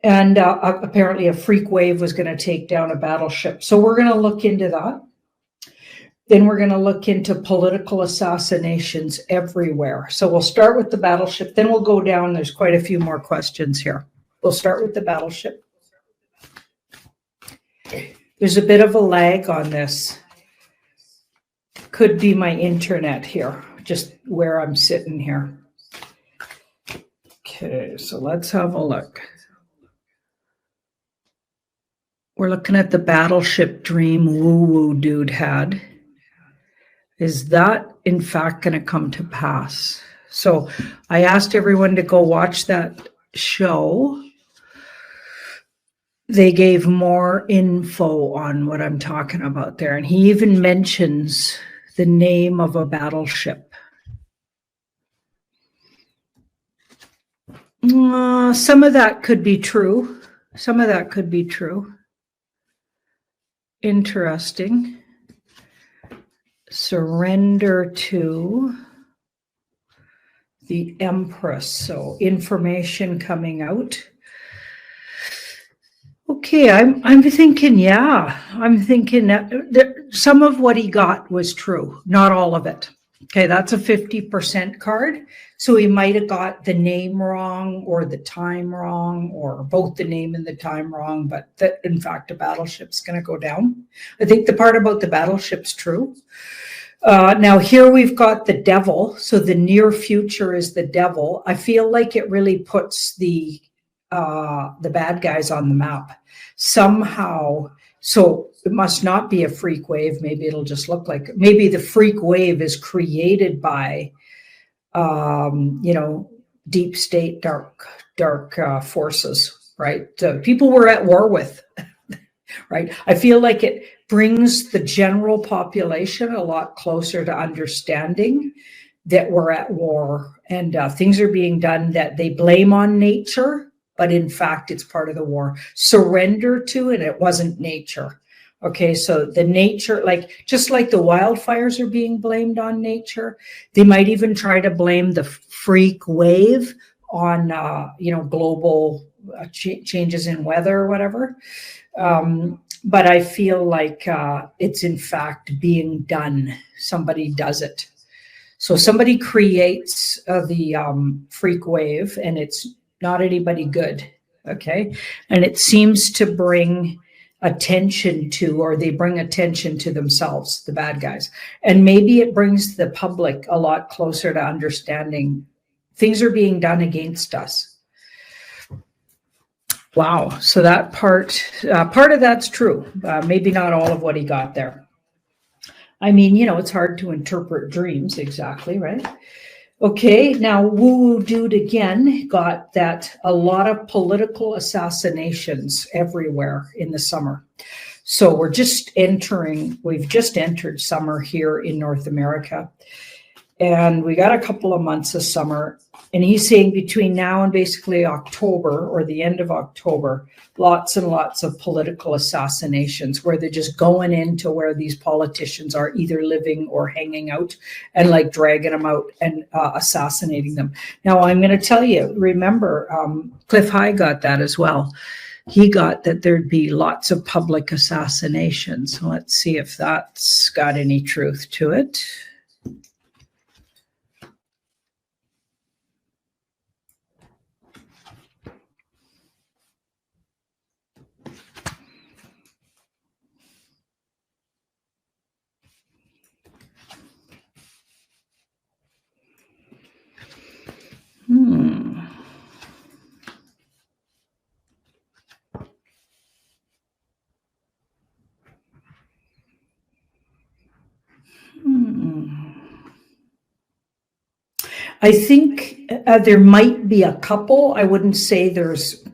And apparently a freak wave was going to take down a battleship. So we're going to look into that. Then we're going to look into political assassinations everywhere. So we'll start with the battleship, then we'll go down. There's quite a few more questions here. We'll start with the battleship. There's a bit of a lag on this. Could be my internet here, just where I'm sitting here. Okay, so let's have a look. We're looking at the battleship dream woo-woo dude had. Is that in fact going to come to pass? So I asked everyone to go watch that show. They gave more info on what I'm talking about there. And he even mentions the name of a battleship. Some of that could be true. Some of that could be true. Interesting. Surrender to the Empress. So information coming out. Okay, I'm thinking, yeah. I'm thinking that some of what he got was true, not all of it. Okay, that's a 50% card. So he might have got the name wrong or the time wrong or both the name and the time wrong, but that in fact a battleship's going to go down. I think the part about the battleship's true. Now here we've got the devil. So the near future is the devil. I feel like it really puts the bad guys on the map somehow. So it must not be a freak wave. Maybe it'll just look like, maybe the freak wave is created by, deep state, dark forces, right? People we're at war with, right? I feel like it brings the general population a lot closer to understanding that we're at war and things are being done that they blame on nature, but in fact, it's part of the war. Surrender to it, it wasn't nature. Okay, so the nature, just like the wildfires are being blamed on nature, they might even try to blame the freak wave on, global changes in weather or whatever. But I feel like it's in fact being done. Somebody does it. So somebody creates the freak wave and it's not anybody good, okay? And it seems to bring attention to, or they bring attention to themselves, the bad guys. And maybe it brings the public a lot closer to understanding things are being done against us. Wow, so that part of that's true. Maybe not all of what he got there. I mean, it's hard to interpret dreams exactly, right? Okay, now woo dude again got that a lot of political assassinations everywhere in the summer. So we've just entered summer here in North America. And we got a couple of months of summer. And he's saying between now and basically October or the end of October, lots and lots of political assassinations where they're just going into where these politicians are either living or hanging out and dragging them out and assassinating them. Now, I'm going to tell you, remember, Cliff High got that as well. He got that there'd be lots of public assassinations. So let's see if that's got any truth to it. I think there might be a couple. I wouldn't say there's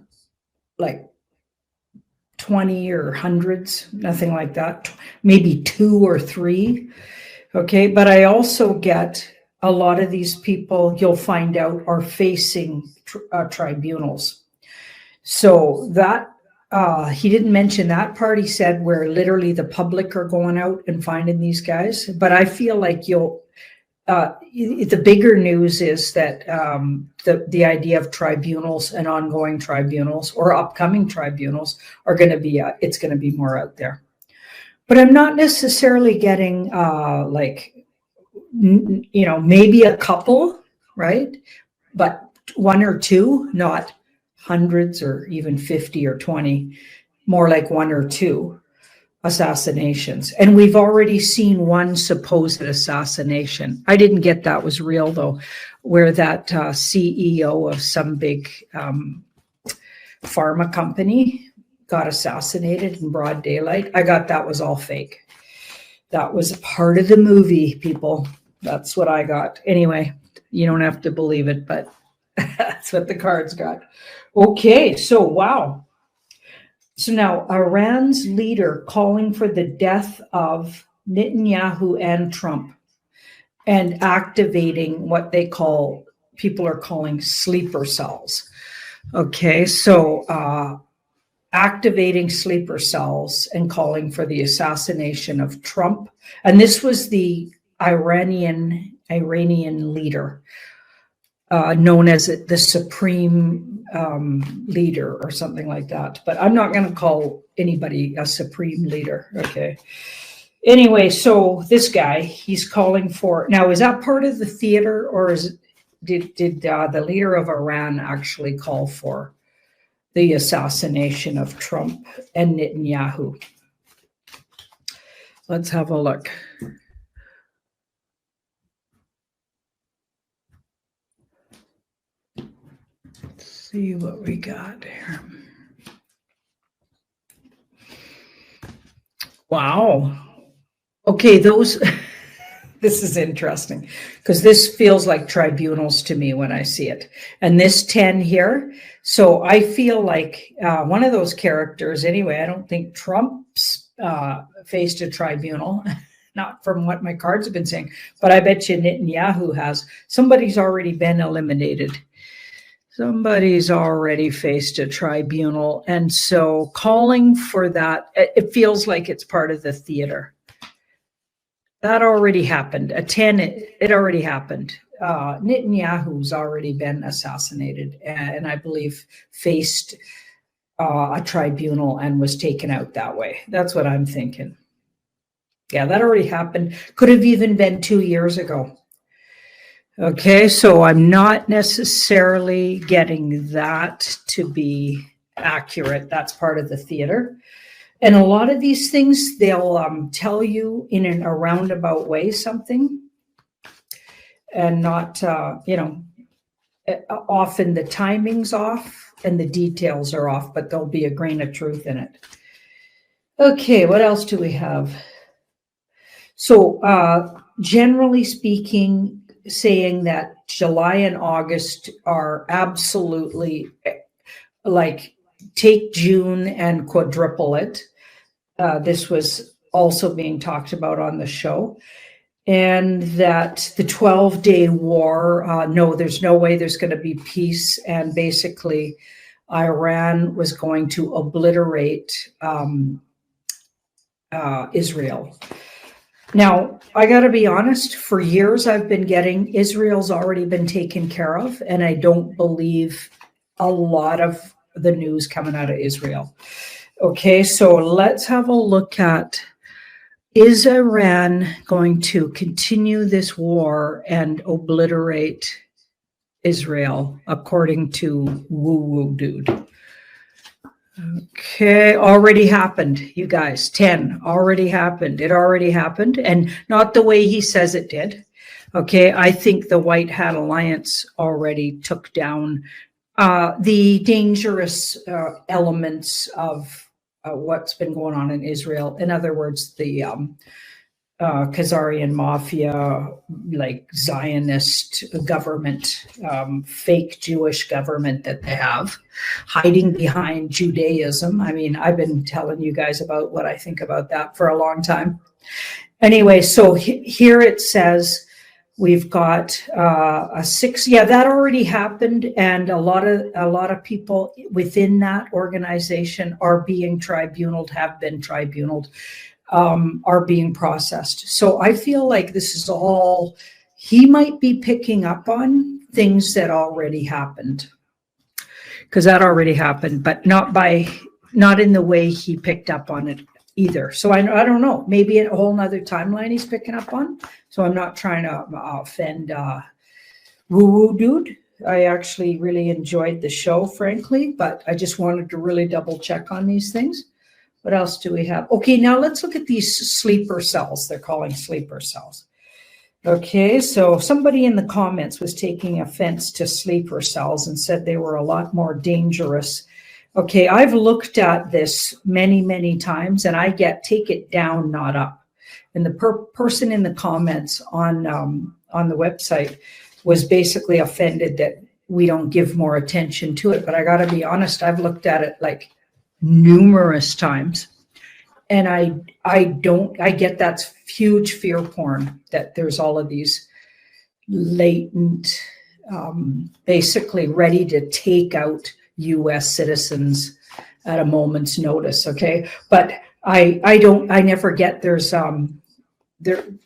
20 or hundreds, nothing like that. Maybe 2 or 3. Okay, but I also get a lot of these people, you'll find out, are facing tribunals. So that he didn't mention that part. He said where literally the public are going out and finding these guys. But I feel like the bigger news is that the idea of tribunals and ongoing tribunals or upcoming tribunals are going to be, it's going to be more out there. But I'm not necessarily getting maybe a couple, right? But one or two, not hundreds or even 50 or 20, more like one or two assassinations. And we've already seen one supposed assassination. I didn't get that was real though, where that CEO of some big pharma company got assassinated in broad daylight. I got that was all fake. That was part of the movie, people. That's what I got. Anyway, you don't have to believe it, but that's what the cards got. Okay, so wow. So now Iran's leader calling for the death of Netanyahu and Trump and activating what they call, people are calling sleeper cells. Okay, so activating sleeper cells and calling for the assassination of Trump. And this was the Iranian leader, known as the supreme leader or something like that. But I'm not going to call anybody a supreme leader. Okay. Anyway, so this guy, he's calling for, now is that part of the theater, or did the leader of Iran actually call for the assassination of Trump and Netanyahu? Let's have a look. Let's see what we got here. Wow. Okay, those, this is interesting because this feels like tribunals to me when I see it. And this 10 here, so I feel like one of those characters, anyway, I don't think Trump's faced a tribunal, not from what my cards have been saying, but I bet you Netanyahu has. Somebody's already been eliminated. Somebody's already faced a tribunal. And so calling for that, it feels like it's part of the theater. That already happened. A 10, it already happened. Netanyahu's already been assassinated and I believe faced a tribunal and was taken out that way. That's what I'm thinking. Yeah, that already happened. Could have even been 2 years ago. Okay, so I'm not necessarily getting that to be accurate. That's part of the theater. And a lot of these things, they'll tell you in a roundabout way something and not, often the timing's off and the details are off, but there'll be a grain of truth in it. Okay, what else do we have? So generally speaking, saying that July and August are absolutely like take June and quadruple it. This was also being talked about on the show. And that the 12-day war, no, there's no way there's going to be peace. And basically, Iran was going to obliterate Israel. Now, I got to be honest, for years I've been getting Israel's already been taken care of, and I don't believe a lot of the news coming out of Israel. Okay, so let's have a look at, is Iran going to continue this war and obliterate Israel, according to Woo Woo Dude? Okay, already happened, you guys. 10 already happened. It already happened, and not the way he says it did. Okay, I think the White Hat Alliance already took down the dangerous elements of what's been going on in Israel. In other words, the Khazarian mafia, like Zionist government, fake Jewish government that they have, hiding behind Judaism. I mean, I've been telling you guys about what I think about that for a long time. Anyway, so here it says we've got a 6. Yeah, that already happened, and a lot of people within that organization are being tribunaled, have been tribunaled. Are being processed. So I feel like this is all he might be picking up on things that already happened, because that already happened, but not in the way he picked up on it either. So I don't know, maybe a whole nother timeline he's picking up on. So I'm not trying to offend woo-woo dude. I actually really enjoyed the show, frankly, but I just wanted to really double check on these things. What else do we have? Okay, now let's look at these sleeper cells. They're calling sleeper cells. Okay, so somebody in the comments was taking offense to sleeper cells and said they were a lot more dangerous. Okay, I've looked at this many, many times, and I get take it down, not up. And the person in the comments on the website was basically offended that we don't give more attention to it. But I got to be honest, I've looked at it like numerous times. And I get that's huge fear porn, that there's all of these latent, basically ready to take out U.S. citizens at a moment's notice. Okay. But I never get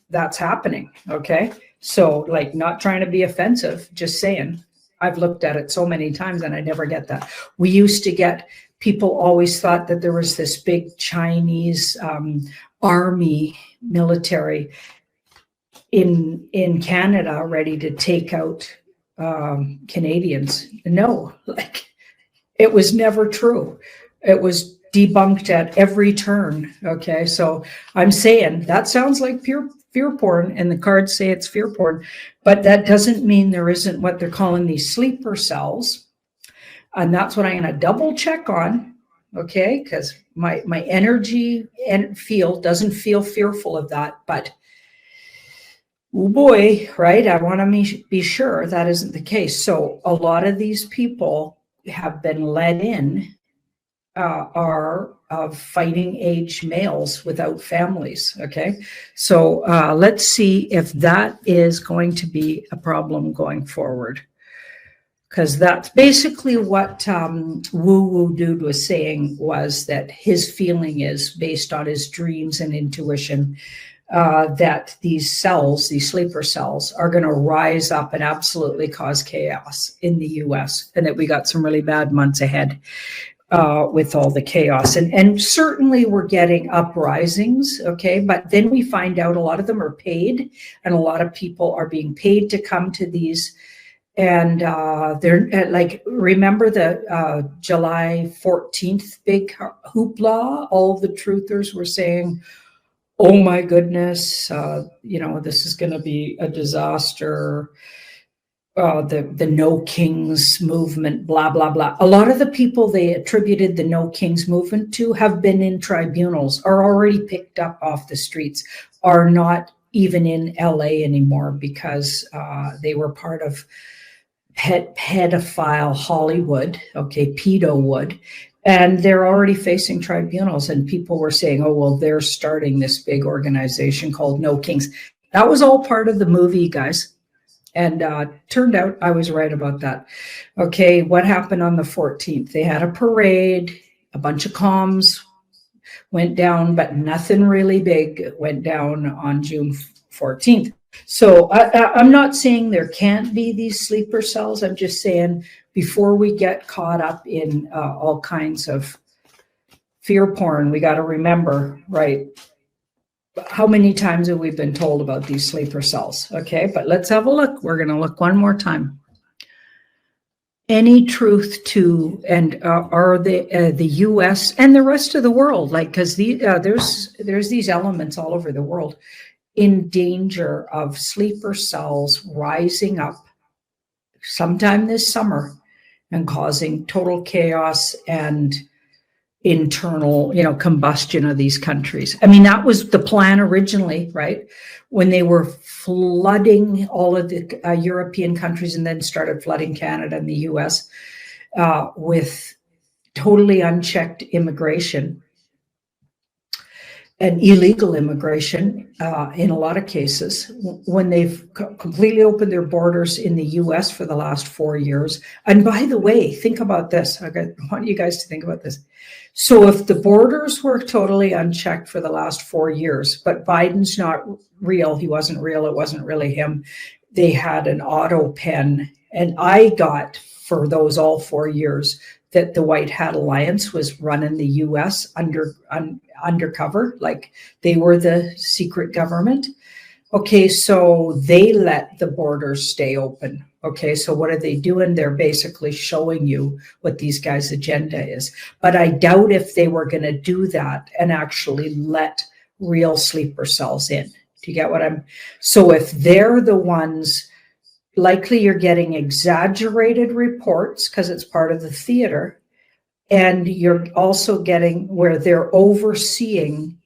that's happening. Okay. So like, not trying to be offensive, just saying, I've looked at it so many times and I never get that. We used to get, people always thought that there was this big Chinese army military in Canada ready to take out Canadians. No, like, it was never true. It was debunked at every turn. Okay, so I'm saying that sounds like pure fear porn, and the cards say it's fear porn, but that doesn't mean there isn't what they're calling these sleeper cells. And that's what I'm going to double check on, okay? Because my energy and field doesn't feel fearful of that. But, oh boy, right? I want to be sure that isn't the case. So a lot of these people have been let in, are of fighting age males without families, okay? So let's see if that is going to be a problem going forward. Because that's basically what woo-woo dude was saying, was that his feeling is, based on his dreams and intuition, that these cells, these sleeper cells, are going to rise up and absolutely cause chaos in the U.S. and that we got some really bad months ahead with all the chaos. And certainly we're getting uprisings, okay? But then we find out a lot of them are paid, and a lot of people are being paid to come to these. And they're like, remember the July 14th big hoopla? All the truthers were saying, oh my goodness, this is going to be a disaster. The No Kings movement, blah, blah, blah. A lot of the people they attributed the No Kings movement to have been in tribunals, are already picked up off the streets, are not even in LA anymore because they were part of pedophile Hollywood, okay, pedo-wood, and they're already facing tribunals. And people were saying, oh, well, they're starting this big organization called No Kings. That was all part of the movie, guys. And turned out I was right about that. Okay, what happened on the 14th? They had a parade, a bunch of comms went down, but nothing really big went down on June 14th. So I'm not saying there can't be these sleeper cells. I'm just saying, before we get caught up in all kinds of fear porn, we got to remember, right, how many times have we been told about these sleeper cells? Okay, but let's have a look. We're going to look one more time. Any truth to, and are the U.S. and the rest of the world, like, because there's these elements all over the world in danger of sleeper cells rising up sometime this summer and causing total chaos and internal, combustion of these countries. I mean, that was the plan originally, right? When they were flooding all of the European countries and then started flooding Canada and the US with totally unchecked immigration and illegal immigration in a lot of cases, when they've completely opened their borders in the US for the last 4 years. And by the way, think about this. I want you guys to think about this. So if the borders were totally unchecked for the last 4 years, but Biden's not real, he wasn't real, it wasn't really him, they had an auto pen, and I got for those all 4 years that the White Hat Alliance was running the U.S. undercover, like they were the secret government. Okay, so they let the borders stay open. Okay, so what are they doing? They're basically showing you what these guys' agenda is. But I doubt if they were going to do that and actually let real sleeper cells in. Do you get what I'm? So if they're the ones, likely you're getting exaggerated reports because it's part of the theater, and you're also getting where they're overseeing.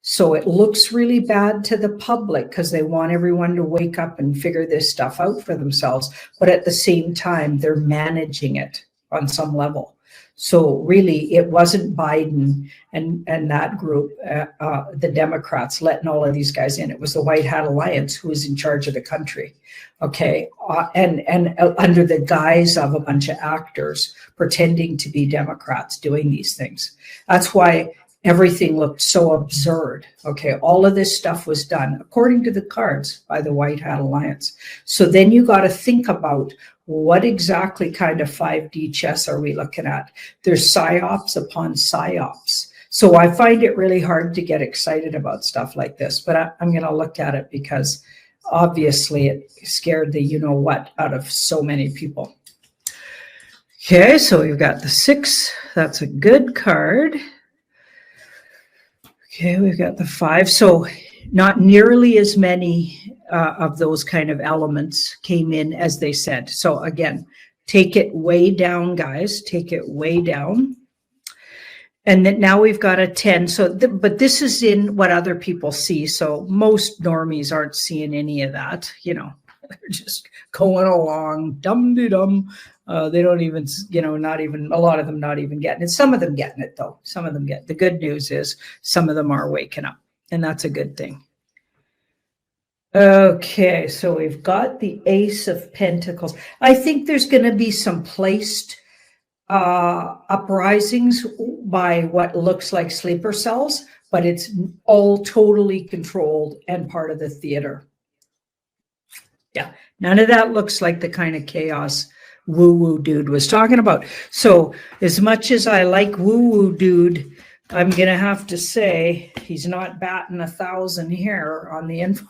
So it looks really bad to the public because they want everyone to wake up and figure this stuff out for themselves. But at the same time, they're managing it on some level. So really, it wasn't Biden and that group, the Democrats, letting all of these guys in. It was the White Hat Alliance who was in charge of the country. Okay, and under the guise of a bunch of actors pretending to be Democrats doing these things. That's why everything looked so absurd. Okay, all of this stuff was done according to the cards by the White Hat Alliance. So then you got to think about what exactly kind of 5D chess are we looking at? There's psyops upon psyops. So I find it really hard to get excited about stuff like this, but I'm going to look at it because obviously it scared the you-know-what out of so many people. Okay, so we've got the 6. That's a good card. Okay, we've got the 5. So not nearly as many of those kind of elements came in as they said. So again, take it way down, guys. Take it way down. And then now we've got a 10. So, but this is in what other people see. So most normies aren't seeing any of that. You know, they're just going along, dum-de-dum. They don't even, not even, a lot of them not even getting it. Some of them getting it, though. Some of them get. The good news is some of them are waking up, and that's a good thing. Okay, so we've got the Ace of Pentacles. I think there's going to be some placed uprisings by what looks like sleeper cells, but it's all totally controlled and part of the theater. Yeah, none of that looks like the kind of chaos woo-woo dude was talking about. So as much as I like woo-woo dude, I'm going to have to say he's not batting 1,000 here on the info.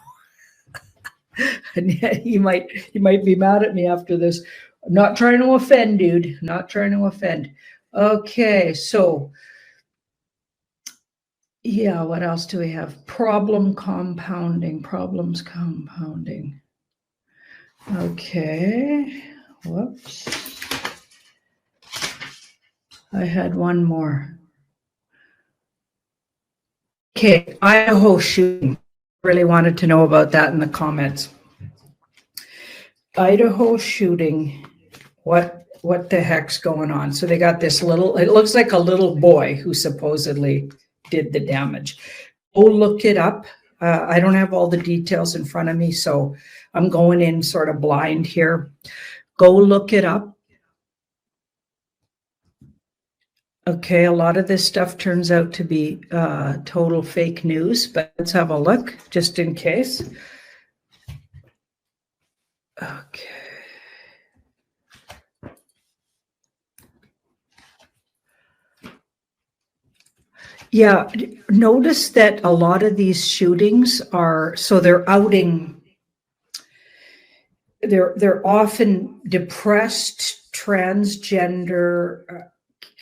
And he might be mad at me after this. I'm not trying to offend, dude. Not trying to offend. Okay, so yeah, what else do we have? Problems compounding. Okay. Whoops. I had one more. Okay, Idaho shooting. Really wanted to know about that in the comments. Idaho shooting. What the heck's going on? So they got this little, it looks like a little boy who supposedly did the damage. Go look it up. I don't have all the details in front of me, so I'm going in sort of blind here. Go look it up. Okay, a lot of this stuff turns out to be total fake news, but let's have a look just in case. Okay. Yeah, notice that a lot of these shootings are, so they're outing, they're often depressed, transgender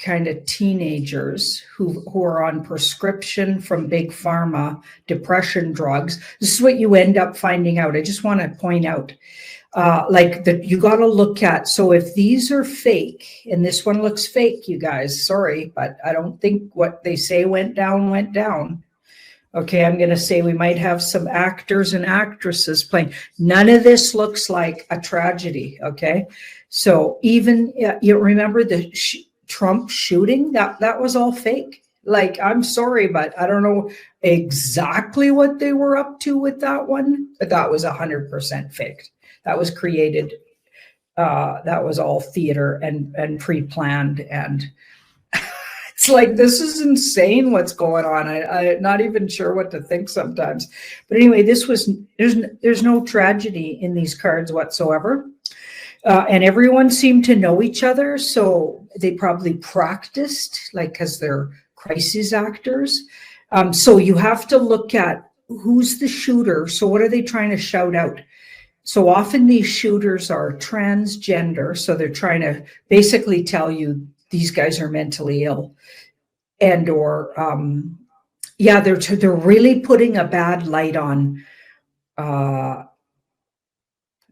kind of teenagers who are on prescription from big pharma, depression drugs. This is what you end up finding out. I just want to point out, you got to look at, so if these are fake, and this one looks fake, you guys, sorry, but I don't think what they say went down. Okay, I'm going to say we might have some actors and actresses playing. None of this looks like a tragedy, okay? So even, you remember the Trump shooting? That was all fake. Like, I'm sorry, but I don't know exactly what they were up to with that one, but that was 100% faked. That was created. That was all theater and pre-planned, and It's like, this is insane what's going on. I'm not even sure what to think sometimes. But anyway, there's no tragedy in these cards whatsoever. And everyone seemed to know each other. So they probably practiced, like, because they're crisis actors. So you have to look at who's the shooter. So what are they trying to shout out? So often these shooters are transgender. So they're trying to basically tell you these guys are mentally ill. And or yeah, they're really putting a bad light on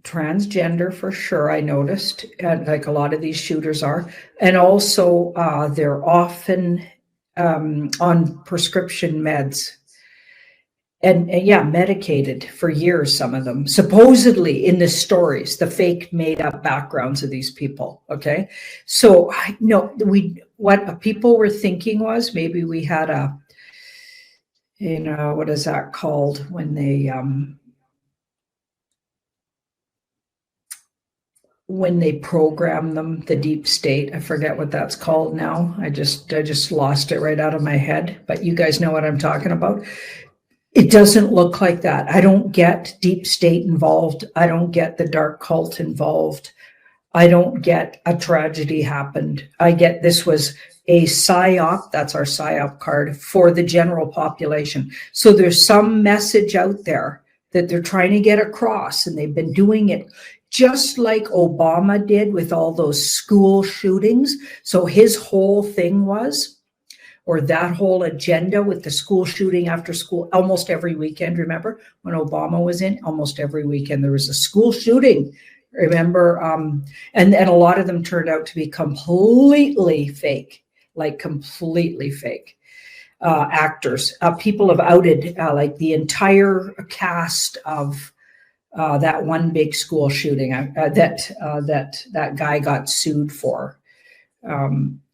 transgender for sure. I noticed, like a lot of these shooters are, and also they're often on prescription meds. And yeah, medicated for years, some of them, supposedly in the stories, the fake made up backgrounds of these people. Okay. So no, what people were thinking was maybe we had what is that called when they program them, the deep state. I forget what that's called now. I just lost it right out of my head, but you guys know what I'm talking about. It doesn't look like that. I don't get deep state involved. I don't get the dark cult involved. I don't get a tragedy happened. I get this was a psyop, that's our psyop card, for the general population. So there's some message out there that they're trying to get across, and they've been doing it just like Obama did with all those school shootings. So his whole thing was, or that whole agenda with the school shooting after school, almost every weekend. Remember when Obama was in, almost every weekend there was a school shooting. Remember? And a lot of them turned out to be completely fake, like completely fake actors. People have outed like the entire cast of that one big school shooting that guy got sued for.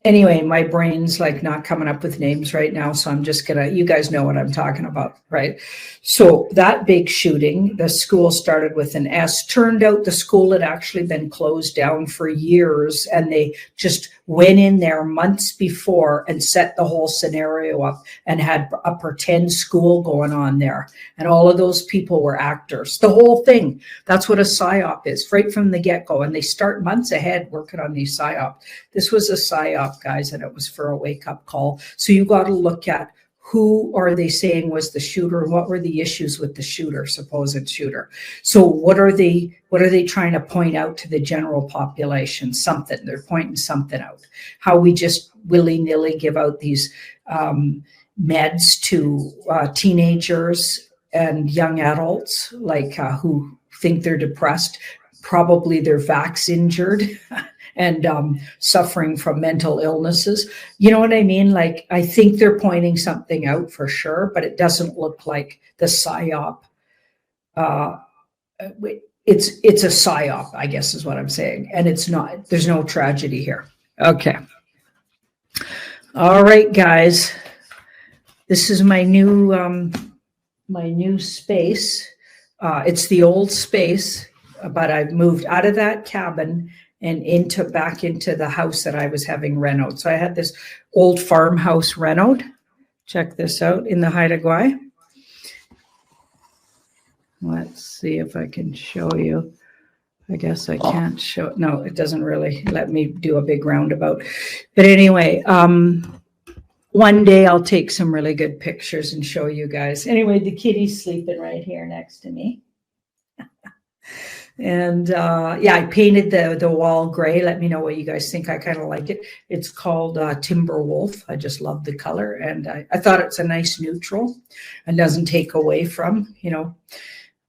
Anyway, my brain's like not coming up with names right now, so I'm just you guys know what I'm talking about, right? So that big shooting, the school started with an S. Turned out the school had actually been closed down for years, and they just went in there months before and set the whole scenario up and had a pretend school going on there. And all of those people were actors. The whole thing, that's what a psyop is, right from the get-go. And they start months ahead working on these psyop. This was a psyop, guys, and it was for a wake-up call. So you got to look at who are they saying was the shooter, and what were the issues with the shooter, supposed shooter. So what are they trying to point out to the general population? Something. They're pointing something out. How we just willy-nilly give out these meds to teenagers and young adults, like who think they're depressed. Probably they're vax injured and suffering from mental illnesses. You know what I mean? Like, I think they're pointing something out for sure, but it doesn't look like the psyop. It's a psyop, I guess is what I'm saying. And it's not, there's no tragedy here. Okay. All right, guys. This is my new space. It's the old space, but I've moved out of that cabin and back into the house that I was having renoed. So I had this old farmhouse renoed. Check this out in the Haida Gwaii. Let's see if I can show you. I guess I can't show. No, it doesn't really let me do a big roundabout. But anyway, one day I'll take some really good pictures and show you guys. Anyway, the kitty's sleeping right here next to me. And yeah, I painted the wall gray. Let me know what you guys think. I kind of like it. It's called Timber Wolf. I just love the color. And I thought it's a nice neutral and doesn't take away from,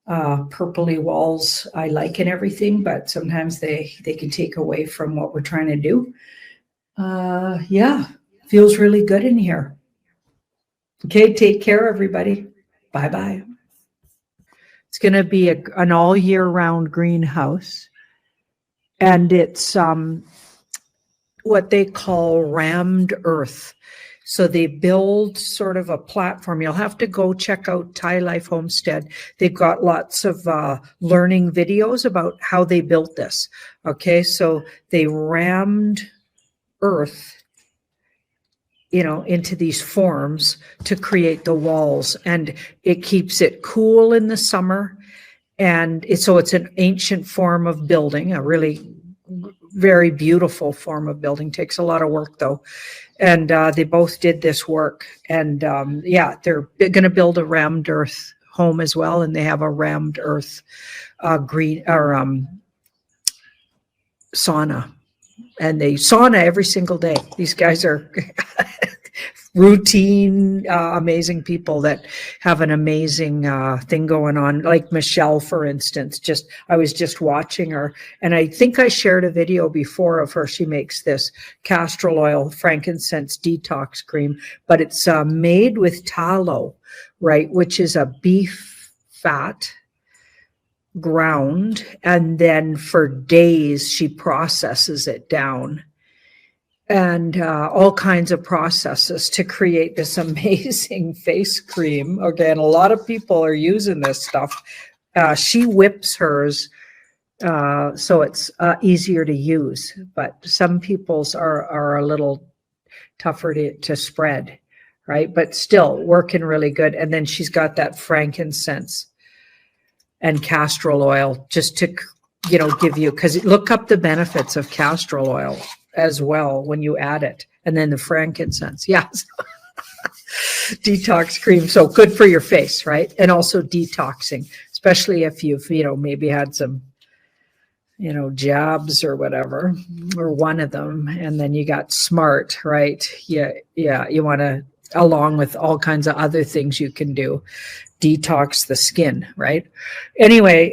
purpley walls I like and everything, but sometimes they can take away from what we're trying to do. Yeah, feels really good in here. Okay, take care, everybody. Bye-bye. It's going to be an all year round greenhouse. And it's what they call rammed earth. So they build sort of a platform. You'll have to go check out Thai Life Homestead. They've got lots of learning videos about how they built this. Okay, so they rammed earth into these forms to create the walls, and it keeps it cool in the summer. And so it's an ancient form of building, a really very beautiful form of building. Takes a lot of work though. And they both did this work. And yeah, they're going to build a rammed earth home as well. And they have a rammed earth green or sauna. And they sauna every single day. These guys are routine, amazing people that have an amazing thing going on. Like Michelle, for instance, I was just watching her, and I think I shared a video before of her. She makes this castor oil, frankincense detox cream, but it's made with tallow, right, which is a beef fat ground, and then for days she processes it down, and all kinds of processes to create this amazing face cream. Okay, and a lot of people are using this stuff. She whips hers so it's easier to use, but some people's are a little tougher to spread, right? But still working really good. And then she's got that frankincense and castor oil just to give you, because look up the benefits of castor oil as well when you add it, and then the frankincense. Yes. Detox cream, so good for your face, right? And also detoxing, especially if you've maybe had some jabs or whatever, or one of them, and then you got smart, right? Yeah, you want to, along with all kinds of other things you can do, detox the skin, right? Anyway,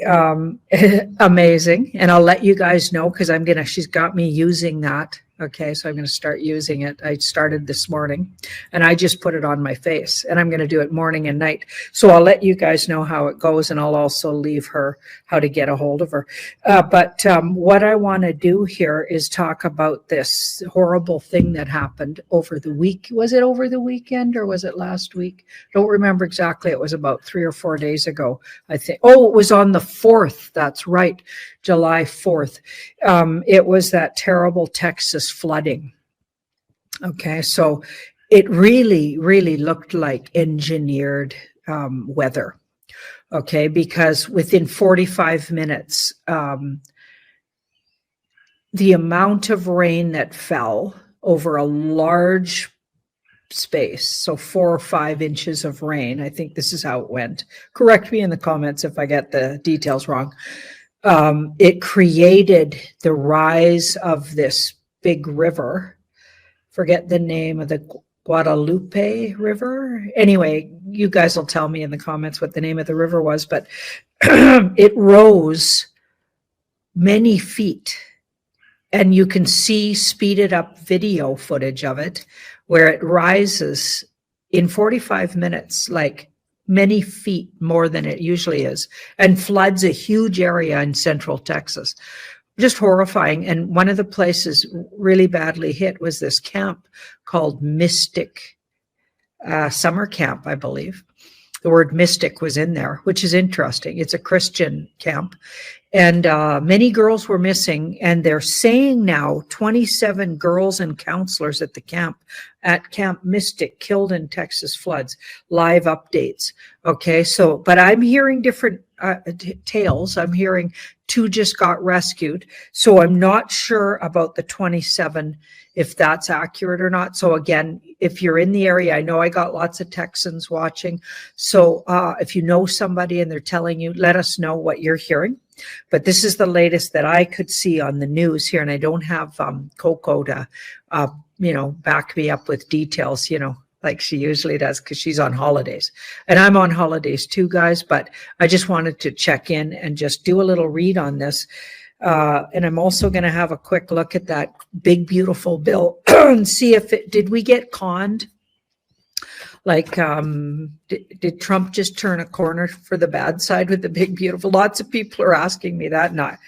amazing. And I'll let you guys know, because she's got me using that. Okay, so I'm going to start using it. I started this morning, and I just put it on my face, and I'm going to do it morning and night. So I'll let you guys know how it goes, and I'll also leave her how to get a hold of her. But what I want to do here is talk about this horrible thing that happened over the week. Was it over the weekend, or was it last week? Don't remember exactly. It was about 3 or 4 days ago, I think. Oh, it was on the 4th. That's right. July 4th. It was that terrible Texas flooding. Okay, so it really, really looked like engineered weather. Okay, because within 45 minutes, the amount of rain that fell over a large space, so 4 or 5 inches of rain, I think this is how it went. Correct me in the comments if I get the details wrong. It created the rise of this big river. Forget the name of the Guadalupe River. Anyway, you guys will tell me in the comments what the name of the river was, but it rose many feet, and you can see speeded up video footage of it where it rises in 45 minutes, like many feet more than it usually is, and floods a huge area in central Texas. Just horrifying. And one of the places really badly hit was this camp called Mystic Summer Camp, I believe. The word mystic was in there, which is interesting. It's a Christian camp. And many girls were missing, and they're saying now 27 girls and counselors at Camp Mystic killed in Texas floods. Live updates. Okay, so, but I'm hearing different tales. I'm hearing 2 just got rescued. So I'm not sure about the 27, if that's accurate or not. So again, if you're in the area, I know I got lots of Texans watching. So if you know somebody and they're telling you, let us know what you're hearing. But this is the latest that I could see on the news here, and I don't have Coco to, back me up with details, like she usually does, because she's on holidays. And I'm on holidays too, guys, but I just wanted to check in and just do a little read on this. And I'm also going to have a quick look at that big, beautiful bill and see if did we get conned? Like, did Trump just turn a corner for the bad side with the big, beautiful? Lots of people are asking me that.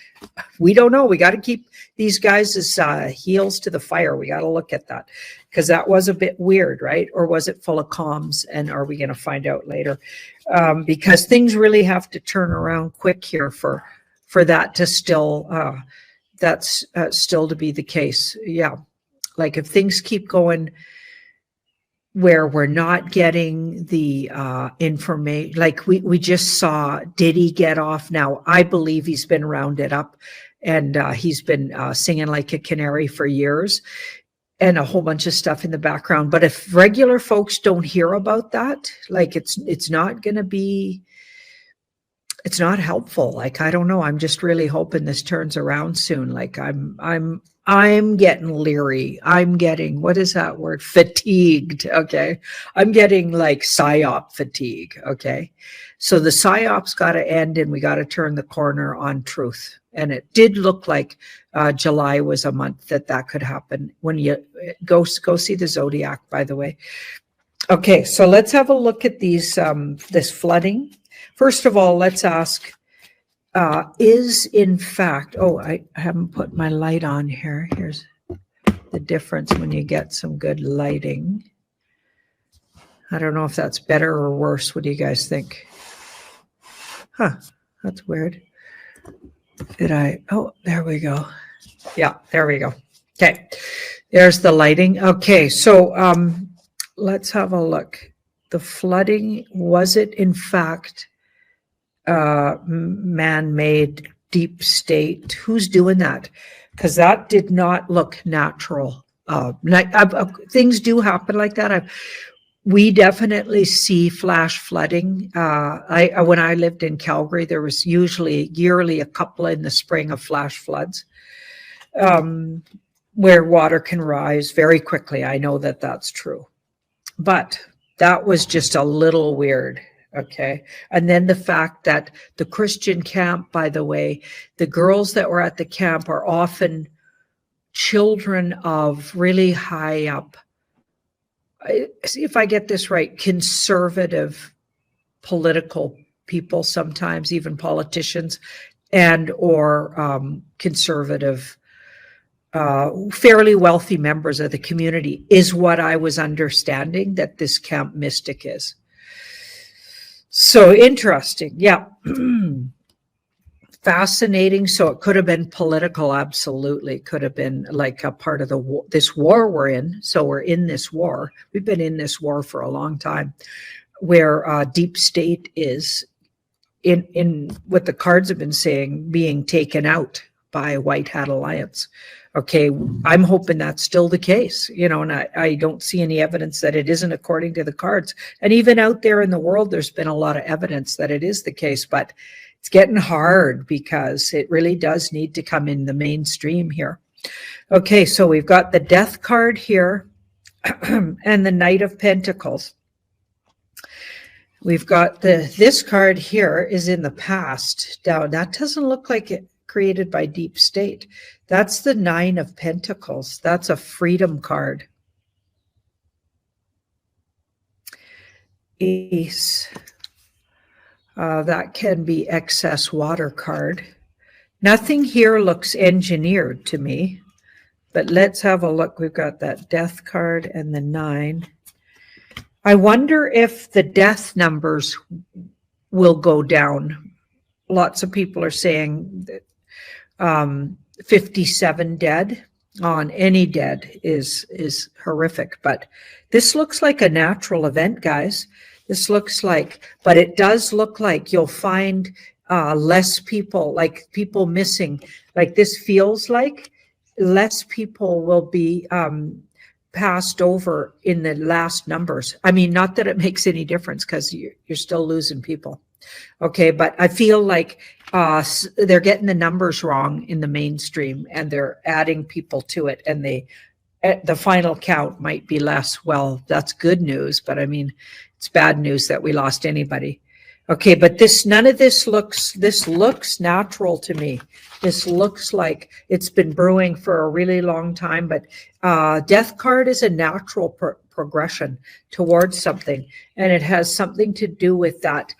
We don't know. We got to keep these guys as heels to the fire. We got to look at that, because that was a bit weird, right? Or was it full of comms? And are we going to find out later? Because things really have to turn around quick here for that to still, that's still to be the case. Yeah. Like if things keep going where we're not getting the information. Like we just saw, did he get off? Now, I believe he's been rounded up, and he's been singing like a canary for years, and a whole bunch of stuff in the background. But if regular folks don't hear about that, like it's not going to be, it's not helpful. Like, I don't know. I'm just really hoping this turns around soon. Like I'm getting leery. I'm getting, what is that word? Fatigued. Okay. I'm getting like psyop fatigue. Okay. So the psyop's got to end, and we got to turn the corner on truth. And it did look like July was a month that could happen. When you go see the Zodiac, by the way. Okay. So let's have a look at these, this flooding. First of all, let's ask, is in fact, oh, I haven't put my light on here. Here's the difference when you get some good lighting. I don't know if that's better or worse. What do you guys think? Huh, that's weird. Oh, there we go. Yeah, there we go. Okay, there's the lighting. Okay, so let's have a look. The flooding, was it in fact man-made, deep state? Who's doing that? Because that did not look natural. Things do happen like that. We definitely see flash flooding. When I lived in Calgary, there was usually yearly a couple in the spring of flash floods, where water can rise very quickly. I know that that's true, but that was just a little weird. Okay. And then the fact that the Christian camp, by the way, the girls that were at the camp are often children of really high up, see if I get this right, conservative political people, sometimes even politicians, and or conservative, fairly wealthy members of the community, is what I was understanding that this Camp Mystic is. So interesting. Yeah. Fascinating. So it could have been political. Absolutely. Could have been like a part of the war, this war we're in. So we're in this war. We've been in this war for a long time, where deep state is in what the cards have been saying, being taken out by White Hat Alliance. Okay, I'm hoping that's still the case, and I don't see any evidence that it isn't according to the cards. And even out there in the world, there's been a lot of evidence that it is the case, but it's getting hard because it really does need to come in the mainstream here. Okay, so we've got the Death card here and the Knight of Pentacles. We've got this card here is in the past. Now, that doesn't look like it created by deep state. That's the Nine of Pentacles. That's a freedom card. Ace. That can be excess water card. Nothing here looks engineered to me, but let's have a look. We've got that Death card and the 9. I wonder if the death numbers will go down. Lots of people are saying that 57 dead on any dead is horrific, but this looks like a natural event, guys. This looks like, but it does look like you'll find less people, like people missing. Like this feels like less people will be passed over in the last numbers. I mean, not that it makes any difference because you're still losing people. Okay, but I feel like they're getting the numbers wrong in the mainstream, and they're adding people to it, and the final count might be less. Well, that's good news, but I mean, it's bad news that we lost anybody. Okay, but none of this looks natural to me. This looks like it's been brewing for a really long time, but Death card is a natural progression towards something, and it has something to do with that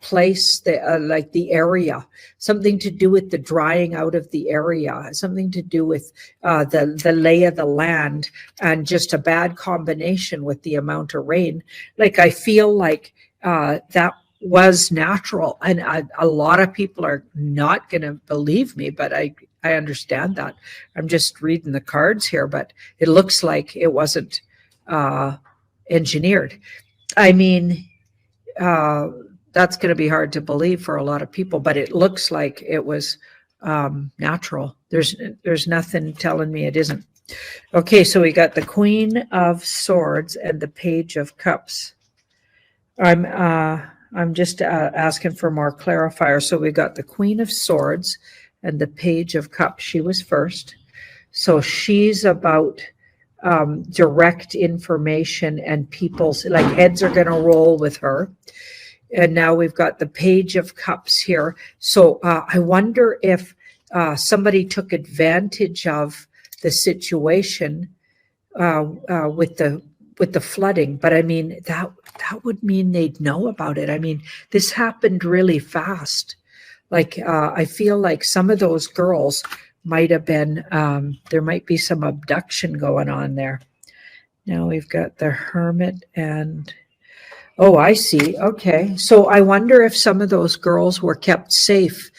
place, like the area, something to do with the drying out of the area, something to do with the lay of the land, and just a bad combination with the amount of rain. Like I feel like that was natural, and a lot of people are not going to believe me, but I understand that. I'm just reading the cards here, but it looks like it wasn't engineered. I mean, that's going to be hard to believe for a lot of people, but it looks like it was natural. There's nothing telling me it isn't. Okay, so we got the Queen of Swords and the Page of Cups. I'm just asking for more clarifier. So we got the Queen of Swords and the Page of Cups. She was first. So she's about direct information, and people's like heads are going to roll with her. And now we've got the Page of Cups here. So I wonder if somebody took advantage of the situation with the flooding. But I mean, that would mean they'd know about it. I mean, this happened really fast. Like I feel like some of those girls might have been, there might be some abduction going on there. Now we've got the Hermit and, oh, I see. Okay. So I wonder if some of those girls were kept safe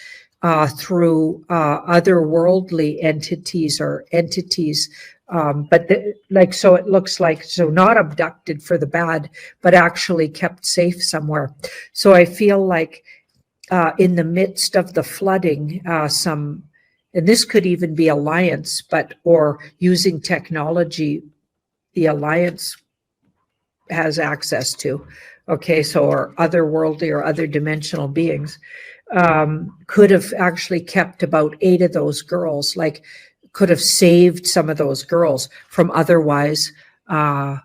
through otherworldly entities or entities. But so it looks like, so not abducted for the bad, but actually kept safe somewhere. So I feel like in the midst of the flooding, and this could even be Alliance, or using technology the Alliance has access to. Okay, so or otherworldly or other dimensional beings could have actually kept about 8 of those girls, like could have saved some of those girls from otherwise, not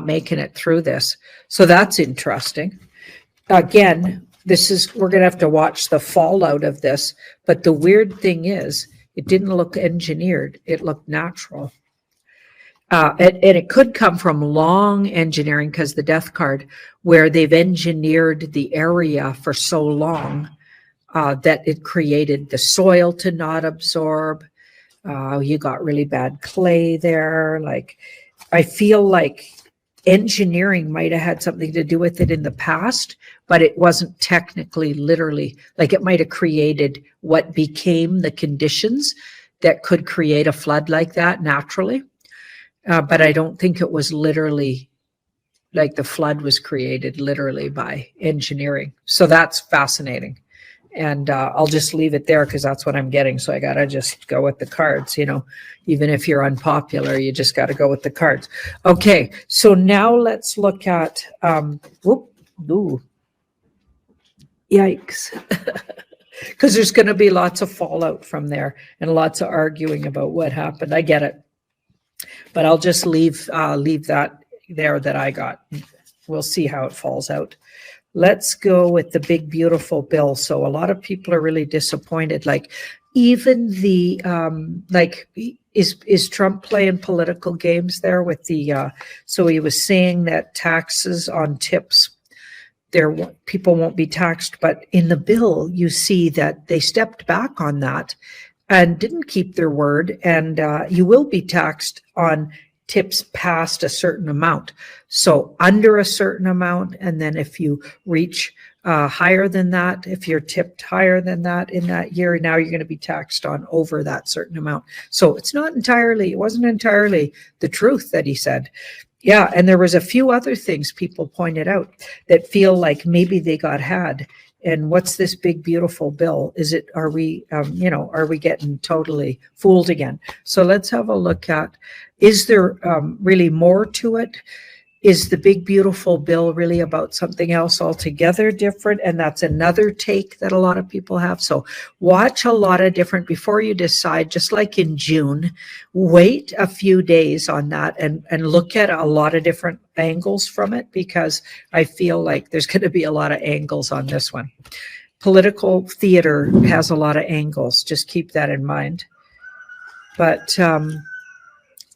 making it through this. So that's interesting. Again, we're going to have to watch the fallout of this. But the weird thing is, it didn't look engineered. It looked natural. And it could come from long engineering, because the Death card, where they've engineered the area for so long that it created the soil to not absorb. You got really bad clay there. Like, I feel like engineering might have had something to do with it in the past, but it wasn't technically, literally, like it might have created what became the conditions that could create a flood like that naturally. But I don't think it was literally, like the flood was created literally by engineering. So that's fascinating. And I'll just leave it there because that's what I'm getting. So I got to just go with the cards, even if you're unpopular, you just got to go with the cards. Okay, so now let's look at, yikes. Because there's going to be lots of fallout from there and lots of arguing about what happened. I get it. But I'll just leave that there that I got. We'll see how it falls out. Let's go with the big, beautiful bill. So a lot of people are really disappointed. Like, even the, is Trump playing political games there with the, so he was saying that taxes on tips, people won't be taxed. But in the bill, you see that they stepped back on that and didn't keep their word, and you will be taxed on tips past a certain amount. So under a certain amount, and then if you reach higher than that, if you're tipped higher than that in that year, now you're going to be taxed on over that certain amount. So it wasn't entirely the truth that he said. Yeah, and there was a few other things people pointed out that feel like maybe they got had. And what's this big, beautiful bill? Are we getting totally fooled again? So let's have a look at, is there really more to it? Is the big, beautiful bill really about something else altogether different? And that's another take that a lot of people have. So watch a lot of different, before you decide, just like in June, wait a few days on that and look at a lot of different angles from it, because I feel like there's going to be a lot of angles on this one. Political theater has a lot of angles. Just keep that in mind. But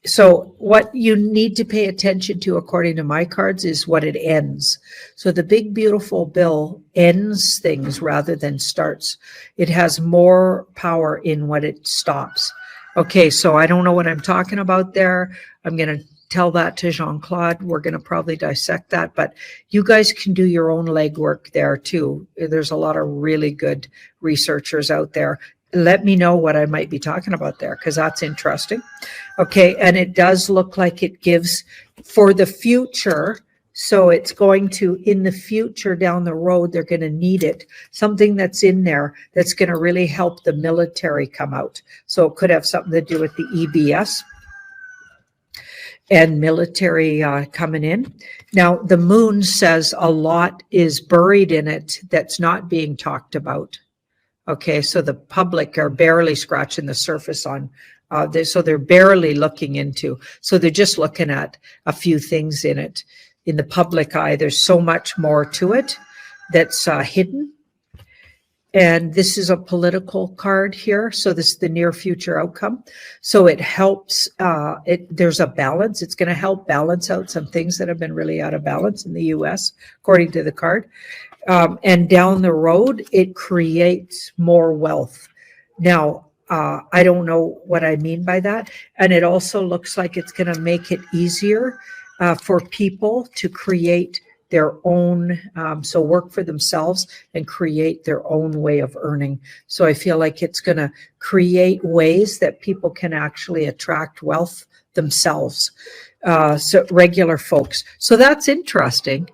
so what you need to pay attention to, according to my cards, is what it ends. So the big, beautiful bill ends things rather than starts. It has more power in what it stops. Okay, so I don't know what I'm talking about there. I'm going to tell that to Jean-Claude. We're going to probably dissect that, but you guys can do your own legwork there too. There's a lot of really good researchers out there. let me know what I might be talking about there, because that's interesting. Okay, and it does look like it gives for the future. So it's going to, in the future down the road, they're going to need it. Something that's in there that's going to really help the military come out. So it could have something to do with the EBS and military coming in. Now, the moon says a lot is buried in it that's not being talked about. Okay, so the public are barely scratching the surface on this, so they're barely looking into. So they're just looking at a few things in it. In the public eye, there's so much more to it that's hidden. And this is a political card here. So this is the near future outcome. So it helps, there's a balance. It's going to help balance out some things that have been really out of balance in the US, according to the card. And down the road, it creates more wealth. Now, I don't know what I mean by that. And it also looks like it's going to make it easier for people to create their own, so work for themselves and create their own way of earning. So I feel like it's going to create ways that people can actually attract wealth themselves, so regular folks. So that's interesting.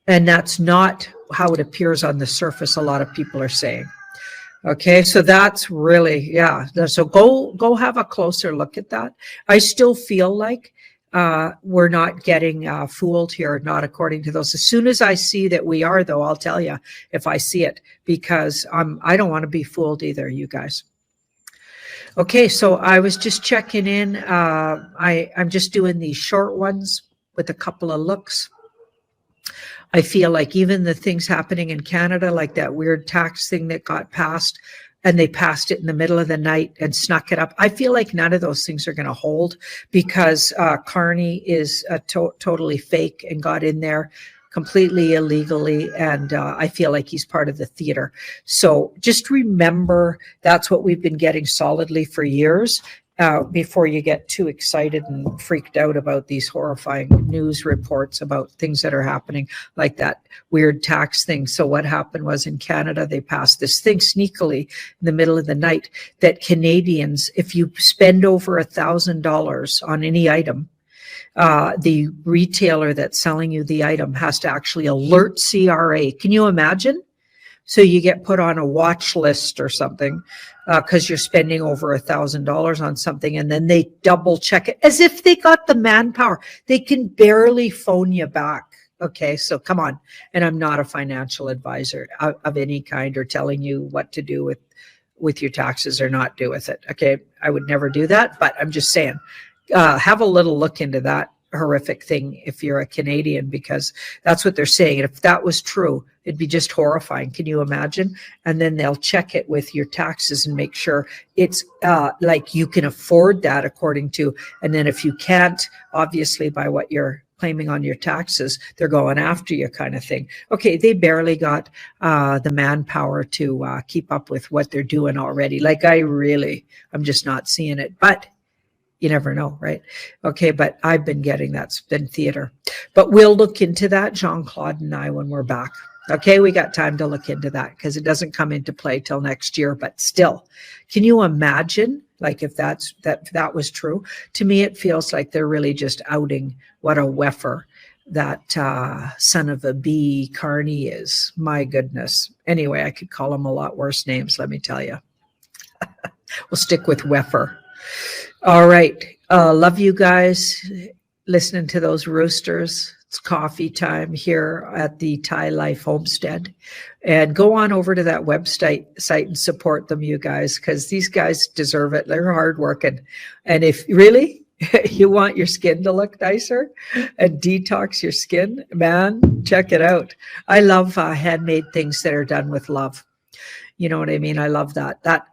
And that's not how it appears on the surface, a lot of people are saying. Okay, so that's really, yeah. So go have a closer look at that. I still feel like we're not getting fooled here, not according to those. As soon as I see that we are, though, I'll tell you if I see it, because I don't want to be fooled either, you guys. Okay, so I was just checking in. I'm just doing these short ones with a couple of looks. I feel like even the things happening in Canada, like that weird tax thing that got passed, and they passed it in the middle of the night and snuck it up. I feel like none of those things are going to hold, because Carney is totally fake and got in there completely illegally, and I feel like he's part of the theater. So just remember, that's what we've been getting solidly for years. Before you get too excited and freaked out about these horrifying news reports about things that are happening, like that weird tax thing. So what happened was, in Canada, they passed this thing sneakily in the middle of the night that Canadians, if you spend over $1,000 on any item, the retailer that's selling you the item has to actually alert CRA. Can you imagine? So you get put on a watch list or something because you're spending over $1,000 on something, and then they double check it as if they got the manpower. They can barely phone you back. Okay, so come on. And I'm not a financial advisor of any kind, or telling you what to do with your taxes or not do with it. Okay, I would never do that, but I'm just saying, have a little look into that horrific thing if you're a Canadian, because that's what they're saying. And if that was true, it'd be just horrifying. Can you imagine? And then they'll check it with your taxes and make sure it's like you can afford that according to, and then if you can't, obviously by what you're claiming on your taxes, they're going after you, kind of thing. Okay, they barely got the manpower to keep up with what they're doing already. Like I'm just not seeing it, but you never know, right? Okay, but I've been getting that's been theater. But we'll look into that, Jean-Claude and I, when we're back. Okay, we got time to look into that, because it doesn't come into play till next year. But still, can you imagine, like, if that was true? To me, it feels like they're really just outing what a weffer that son of a bee Carney is. My goodness. Anyway, I could call him a lot worse names, let me tell you. We'll stick with weffer. All right. Love you guys listening to those roosters. It's coffee time here at the Thai Life Homestead. And go on over to that website and support them, you guys, because these guys deserve it. They're hardworking. And if really you want your skin to look nicer and detox your skin, man, check it out. I love handmade things that are done with love. You know what I mean? I love that. That,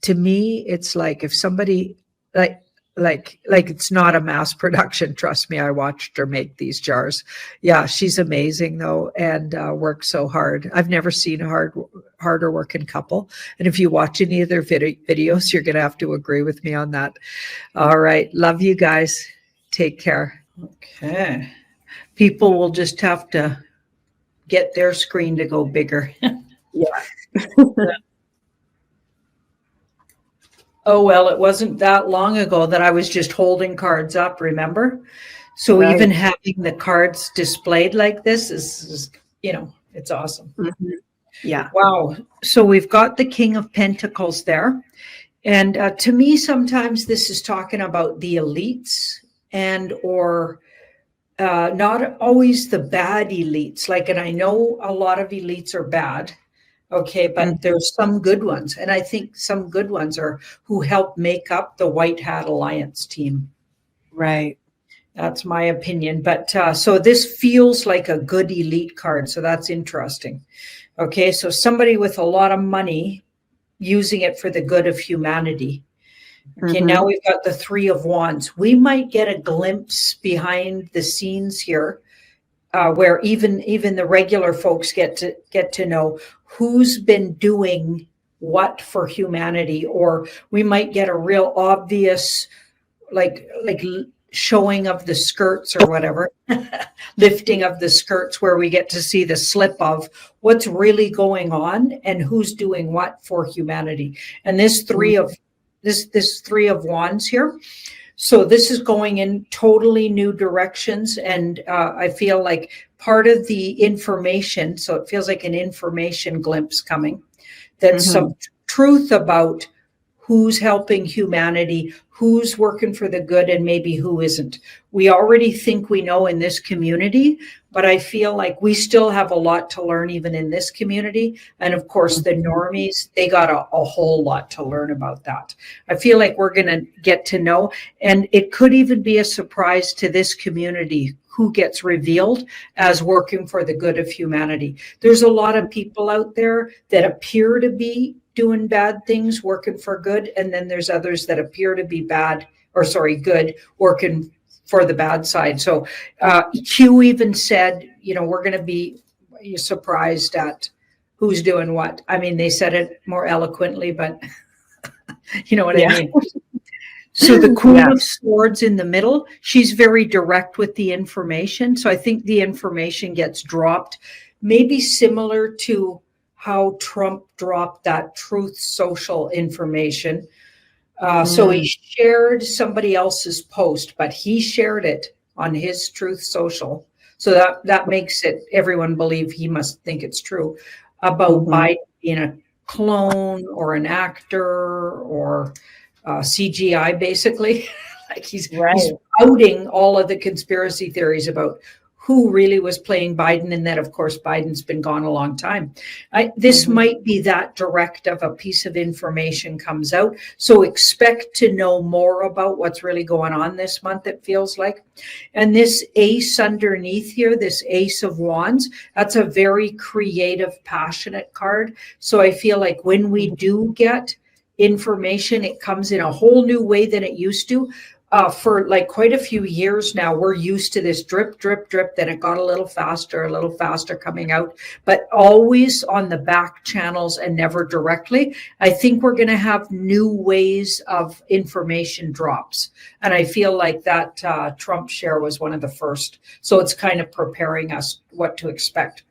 to me, it's like if somebody like it's not a mass production. Trust me, I watched her make these jars. Yeah, she's amazing though, and works so hard. I've never seen a harder working couple. And if you watch any of their videos, you're gonna have to agree with me on that. All right, love you guys. Take care. Okay, people will just have to get their screen to go bigger. Yeah. Oh, well, it wasn't that long ago that I was just holding cards up, remember? So even Right. having the cards displayed like this is it's awesome. Hmm. Yeah. Wow. So we've got the King of Pentacles there. And to me, sometimes this is talking about the elites and or not always the bad elites. Like, and I know a lot of elites are bad. Okay, but Mhm. there's some good ones. And I think some good ones are who help make up the White Hat Alliance team. Right. That's my opinion. But so this feels like a good elite card. So that's interesting. Okay, so somebody with a lot of money using it for the good of humanity. Okay, now Hmm. we've got the Three of Wands. We might get a glimpse behind the scenes here, where even the regular folks get to know who's been doing what for humanity, or we might get a real obvious like showing of the skirts or whatever, lifting of the skirts, where we get to see the slip of what's really going on and who's doing what for humanity. And this three of wands here, so this is going in totally new directions. And I feel like part of the information, so it feels like an information glimpse coming, that's Hmm. some truth about who's helping humanity, who's working for the good, and maybe who isn't. We already think we know in this community, but I feel like we still have a lot to learn even in this community. And of course, the normies, they got a whole lot to learn about that. I feel like we're going to get to know, and it could even be a surprise to this community who gets revealed as working for the good of humanity. There's a lot of people out there that appear to be doing bad things, working for good, and then there's others that appear to be bad, or sorry, good, working for the bad side. So Q even said, we're going to be surprised at who's doing what. I mean, they said it more eloquently, but you know what I Yeah. mean. So the Queen Yeah. of Swords in the middle, she's very direct with the information. So I think the information gets dropped, maybe similar to how Trump dropped that Truth Social information. So he Mm. shared somebody else's post, but he shared it on his Truth Social. So that makes it everyone believe he must think it's true about Hmm. Biden being a clone or an actor or CGI, basically. Like he's Right. outing all of the conspiracy theories about who really was playing Biden, and that of course Biden's been gone a long time. This Hmm. might be that direct of a piece of information comes out, so expect to know more about what's really going on this month, it feels like. And this ace underneath here, this ace of wands, that's a very creative, passionate card. So I feel like when we do get information, it comes in a whole new way than it used to. For like quite a few years now, we're used to this drip, drip, drip. Then it got a little faster coming out, but always on the back channels and never directly. I think we're going to have new ways of information drops. And I feel like that Trump share was one of the first. So it's kind of preparing us what to expect.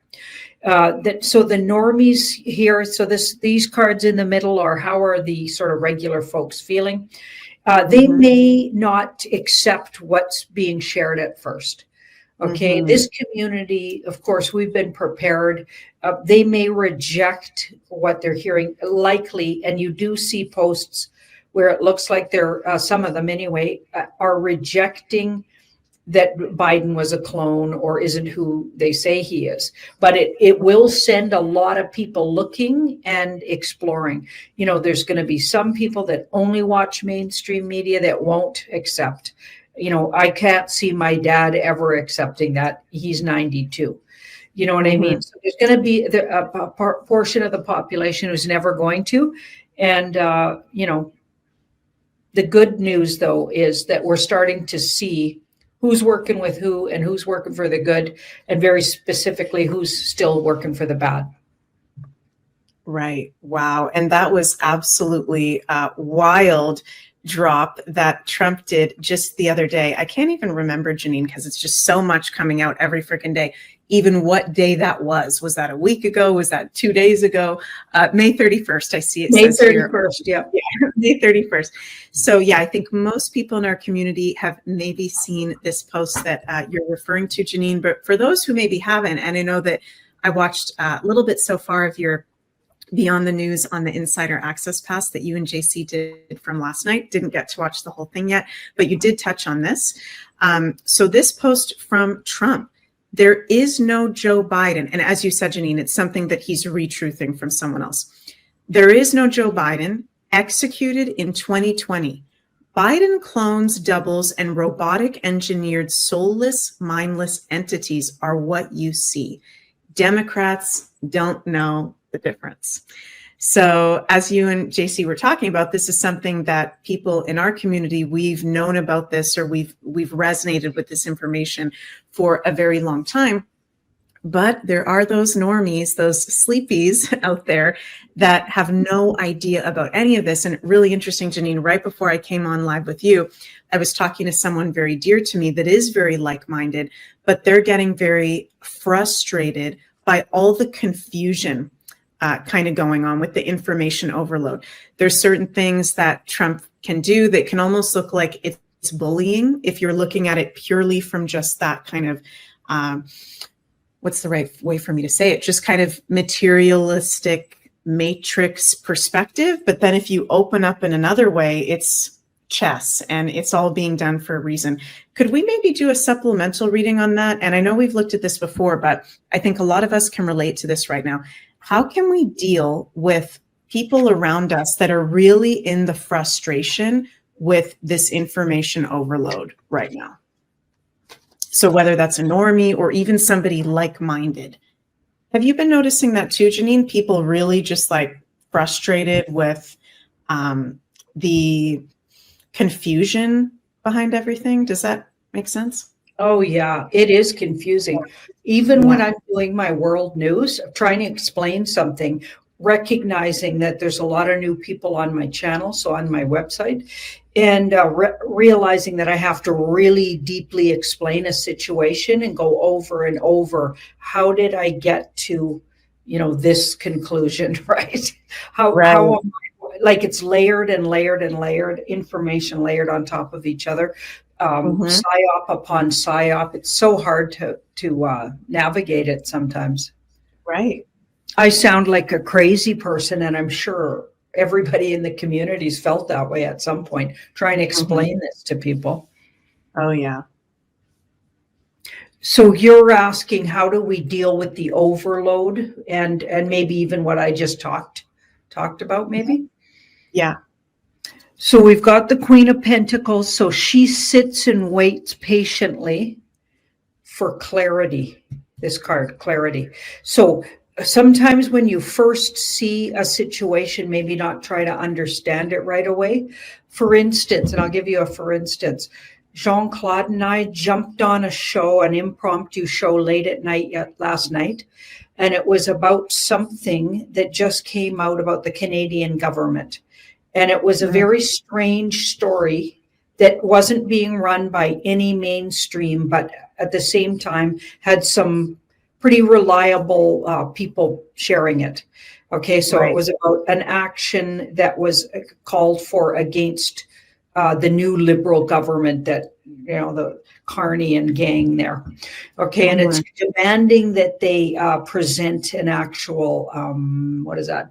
So the normies here, so these cards in the middle are how are the sort of regular folks feeling. They Hmm. may not accept what's being shared at first. Okay, Hmm. this community, of course, we've been prepared. They may reject what they're hearing, likely, and you do see posts where it looks like they're, some of them anyway, are rejecting that Biden was a clone or isn't who they say he is. But it will send a lot of people looking and exploring. There's going to be some people that only watch mainstream media that won't accept. I can't see my dad ever accepting that. He's 92. You know what I Hmm. mean? So there's going to be a portion of the population who's never going to. And, the good news, though, is that we're starting to see who's working with who and who's working for the good, and very specifically, who's still working for the bad. Right. Wow. And that was absolutely wild drop that Trump did just the other day. I can't even remember, Janine, because it's just so much coming out every freaking day. Even what day that was. Was that a week ago? Was that 2 days ago? May 31st, I see it May says here. 31st, yeah. May 31st. So yeah, I think most people in our community have maybe seen this post that you're referring to, Janine, but for those who maybe haven't, and I know that I watched a little bit so far of your Beyond the News on the Insider Access Pass that you and JC did from last night. Didn't get to watch the whole thing yet, but you did touch on this. So this post from Trump, there is no Joe Biden. And as you said, Janine, it's something that he's retruthing from someone else. There is no Joe Biden executed in 2020. Biden clones, doubles, and robotic engineered soulless, mindless entities are what you see. Democrats don't know the difference. So as you and JC were talking about, this is something that people in our community, we've known about this, or we've resonated with this information for a very long time. But there are those normies, those sleepies out there that have no idea about any of this. And really interesting, Janine, right before I came on live with you, I was talking to someone very dear to me that is very like-minded, but they're getting very frustrated by all the confusion kind of going on with the information overload. There's certain things that Trump can do that can almost look like it's bullying if you're looking at it purely from just that kind of, what's the right way for me to say it? Just kind of materialistic matrix perspective. But then if you open up in another way, it's chess and it's all being done for a reason. Could we maybe do a supplemental reading on that? And I know we've looked at this before, but I think a lot of us can relate to this right now. How can we deal with people around us that are really in the frustration with this information overload right now? So whether that's a normie or even somebody like-minded. Have you been noticing that too, Janine? People really just like frustrated with the confusion behind everything. Does that make sense? Oh, yeah, it is confusing. Even when I'm doing my world news, trying to explain something, recognizing that there's a lot of new people on my channel, so on my website, and realizing that I have to really deeply explain a situation and go over and over. How did I get to, this conclusion, right? How am I, like it's layered and layered and layered, information layered on top of each other. PSYOP upon PSYOP. It's so hard to navigate it sometimes. Right. I sound like a crazy person, and I'm sure everybody in the community's felt that way at some point, trying to explain this to people. Oh, yeah. So you're asking, how do we deal with the overload and maybe even what I just talked about, maybe? Yeah. So we've got the Queen of Pentacles. So she sits and waits patiently for clarity. This card, clarity. So sometimes when you first see a situation, maybe not try to understand it right away. For instance, and I'll give you a for instance, Jean-Claude and I jumped on a show, an impromptu show late at night last night. And it was about something that just came out about the Canadian government. And it was a very strange story that wasn't being run by any mainstream, but at the same time had some pretty reliable people sharing it. Okay, so It was about an action that was called for against the new Liberal government that, the Carney gang there. Okay, and it's demanding that they present an actual,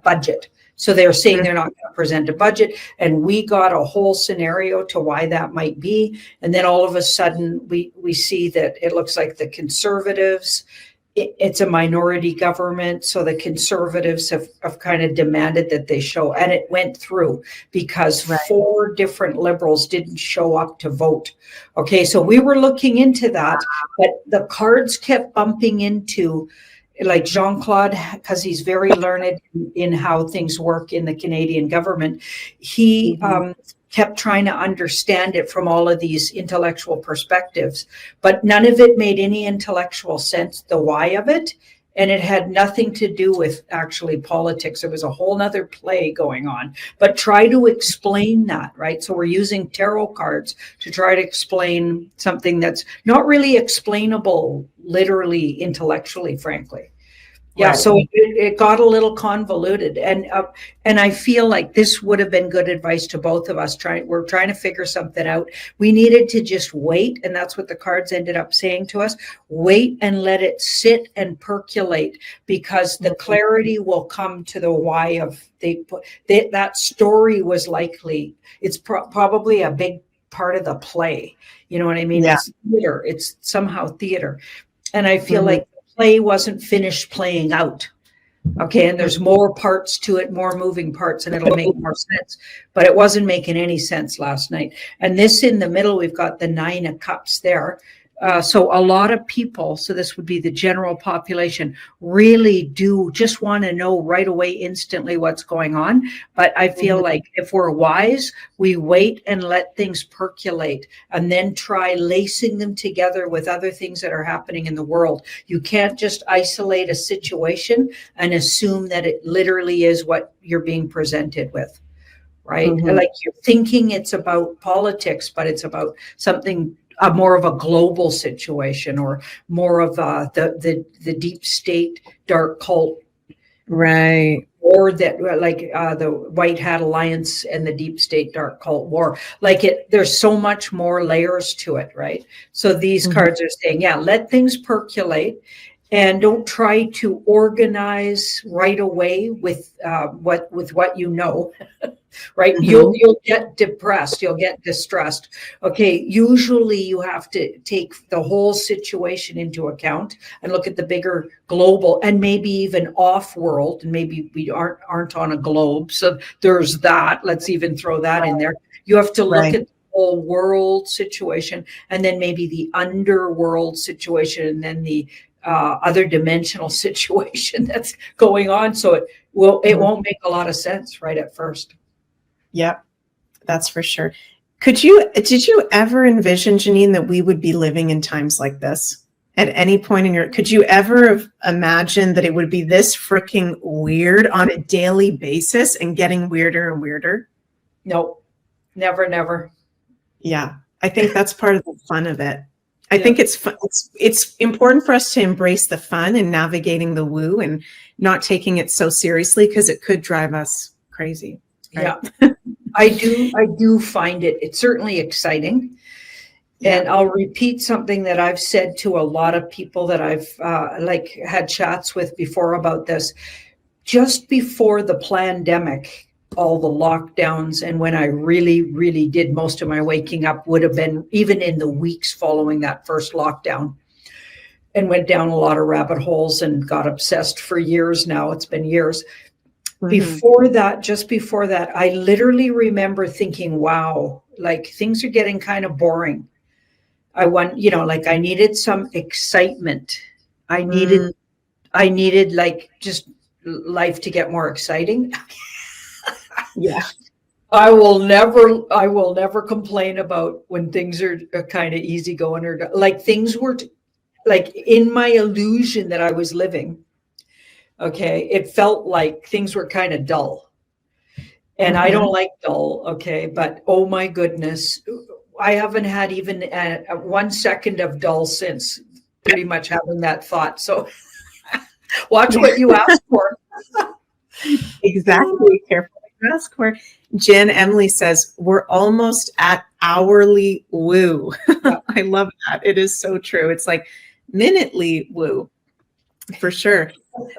budget. So they're saying they're not going to present a budget. And we got a whole scenario to why that might be. And then all of a sudden we see that it looks like the Conservatives, it's a minority government. So the Conservatives have kind of demanded that they show, and it went through because 4 different Liberals didn't show up to vote. Okay, so we were looking into that, but the cards kept bumping into, like Jean-Claude, because he's very learned in how things work in the Canadian government, he kept trying to understand it from all of these intellectual perspectives, but none of it made any intellectual sense, the why of it. and it had nothing to do with actually politics. There was a whole nother play going on, but try to explain that, right? So we're using tarot cards to try to explain something that's not really explainable literally, intellectually, frankly. Yeah, Right. so it got a little convoluted, and I feel like this would have been good advice to both of us. We're trying to figure something out. We needed to just wait, and that's what the cards ended up saying to us: wait and let it sit and percolate, because the clarity will come to the why of that story was likely. It's probably a big part of the play. You know what I mean? Yeah. It's theater. It's somehow theater, and I feel like play wasn't finished playing out. Okay, and there's more parts to it, more moving parts, and it'll make more sense. But it wasn't making any sense last night. And this in the middle, we've got the 9 of Cups there. So a lot of people, so this would be the general population, really do just want to know right away, instantly what's going on. But I feel like if we're wise, we wait and let things percolate and then try lacing them together with other things that are happening in the world. You can't just isolate a situation and assume that it literally is what you're being presented with, right? Like you're thinking it's about politics, but it's about something more of a global situation, or more of the deep state dark cult, Right. or that like the White Hat Alliance and the deep state dark cult war. Like there's so much more layers to it, right? So these cards are saying, yeah, let things percolate, and don't try to organize right away with what you know. Right? You'll get depressed, you'll get distressed. Okay, usually you have to take the whole situation into account and look at the bigger global, and maybe even off world, and maybe we aren't on a globe, so there's that. Let's even throw that in there. You have to look at the whole world situation, and then maybe the underworld situation, and then the other dimensional situation that's going on. So it won't make a lot of sense right at first. Yep, that's for sure. Did you ever envision, Janine, that we would be living in times like this at any point in could you ever have imagined that it would be this freaking weird on a daily basis and getting weirder and weirder? No, never. Yeah, I think that's part of the fun of it. I think it's fun. It's important for us to embrace the fun and navigating the woo and not taking it so seriously, because it could drive us crazy. Right? Yeah. I do find it's certainly exciting. And I'll repeat something that I've said to a lot of people that I've had chats with before about this. Just before the pandemic, all the lockdowns, and when I really, really did most of my waking up would have been even in the weeks following that first lockdown, and went down a lot of rabbit holes and got obsessed for years now. It's been years. Before that, just before that, I literally remember thinking, wow, like things are getting kind of boring. I needed some excitement. I needed like just life to get more exciting. Yeah. I will never complain about when things are kind of easy going, or like things were like in my illusion that I was living. Okay, it felt like things were kind of dull, and I don't like dull. Okay, but oh my goodness, I haven't had even 1 second of dull since pretty much having that thought. So watch what you ask for. Exactly. Careful what you ask for. Jen Emily says, we're almost at hourly woo. I love that. It is so true. It's like minutely woo, for sure.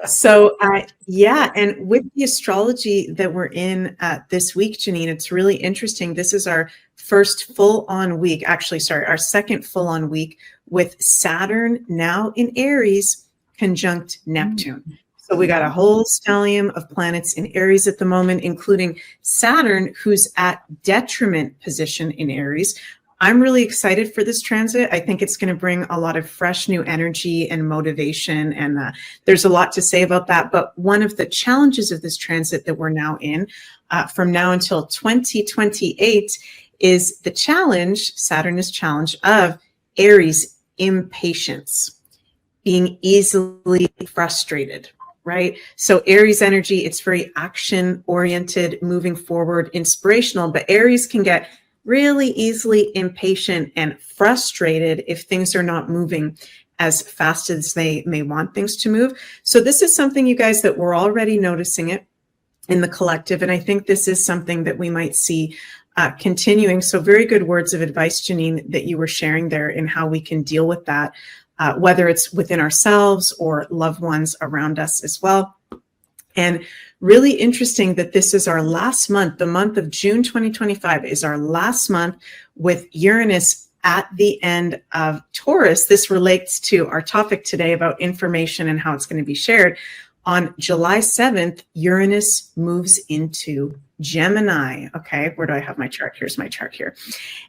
So and with the astrology that we're in this week, Janine, it's really interesting. This is our first full-on week, our second full-on week with Saturn now in Aries conjunct Neptune. So we got a whole stellium of planets in Aries at the moment, including Saturn, who's at detriment position in Aries. I'm really excited for this transit. I think it's going to bring a lot of fresh new energy and motivation, and there's a lot to say about that. But one of the challenges of this transit that we're now in, from now until 2028, is the challenge, Saturn's challenge of Aries impatience. being easily frustrated, right? So Aries energy, it's very action oriented, moving forward, inspirational, but Aries can get really easily impatient and frustrated if things are not moving as fast as they may want things to move. So this is something, you guys, that we're already noticing it in the collective. And I think this is something that we might see continuing. So very good words of advice, Janine, that you were sharing there in how we can deal with that, whether it's within ourselves or loved ones around us as well. And really interesting that this is our last month. The month of June 2025 is our last month with Uranus at the end of Taurus. This relates to our topic today about information and how it's going to be shared. On July 7th, Uranus moves into Gemini. Okay, where do I have my chart? Here's my chart here.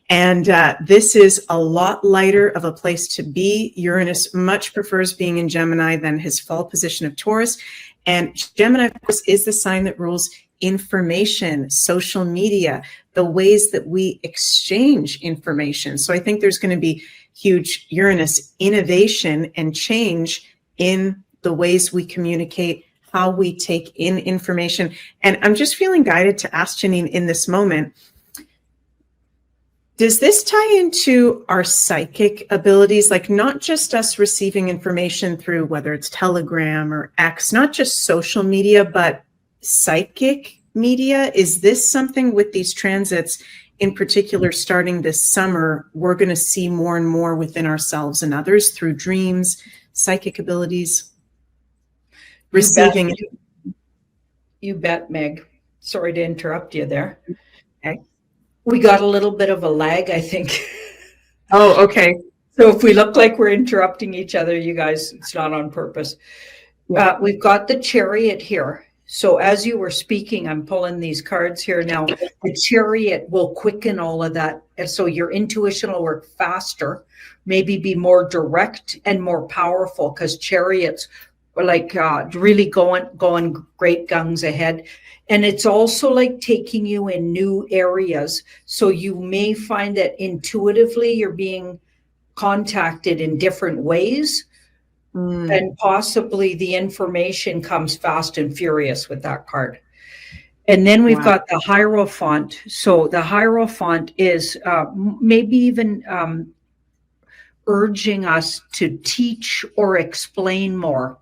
And this is a lot lighter of a place to be. Uranus much prefers being in Gemini than his fall position of Taurus. And Gemini, of course, is the sign that rules information, social media, the ways that we exchange information. So I think there's going to be huge Uranus innovation and change in the ways we communicate, how we take in information. And I'm just feeling guided to ask Janine in this moment, does this tie into our psychic abilities? Like not just us receiving information through whether it's Telegram or X, not just social media, but psychic media? Is this something with these transits in particular starting this summer, we're going to see more and more within ourselves and others through dreams, psychic abilities? Receiving. You bet, Meg. Sorry to interrupt you there. Okay. We got a little bit of a lag, I think. Oh, okay. So if we look like we're interrupting each other, you guys, it's not on purpose. Yeah. We've got the Chariot here. So as you were speaking, I'm pulling these cards here now. The Chariot will quicken all of that. And so your intuition will work faster, maybe be more direct and more powerful, because Chariots are like really going great guns ahead. And it's also like taking you in new areas. So you may find that intuitively you're being contacted in different ways. And possibly the information comes fast and furious with that card. And then we've got the Hierophant. So the Hierophant is maybe even urging us to teach or explain more.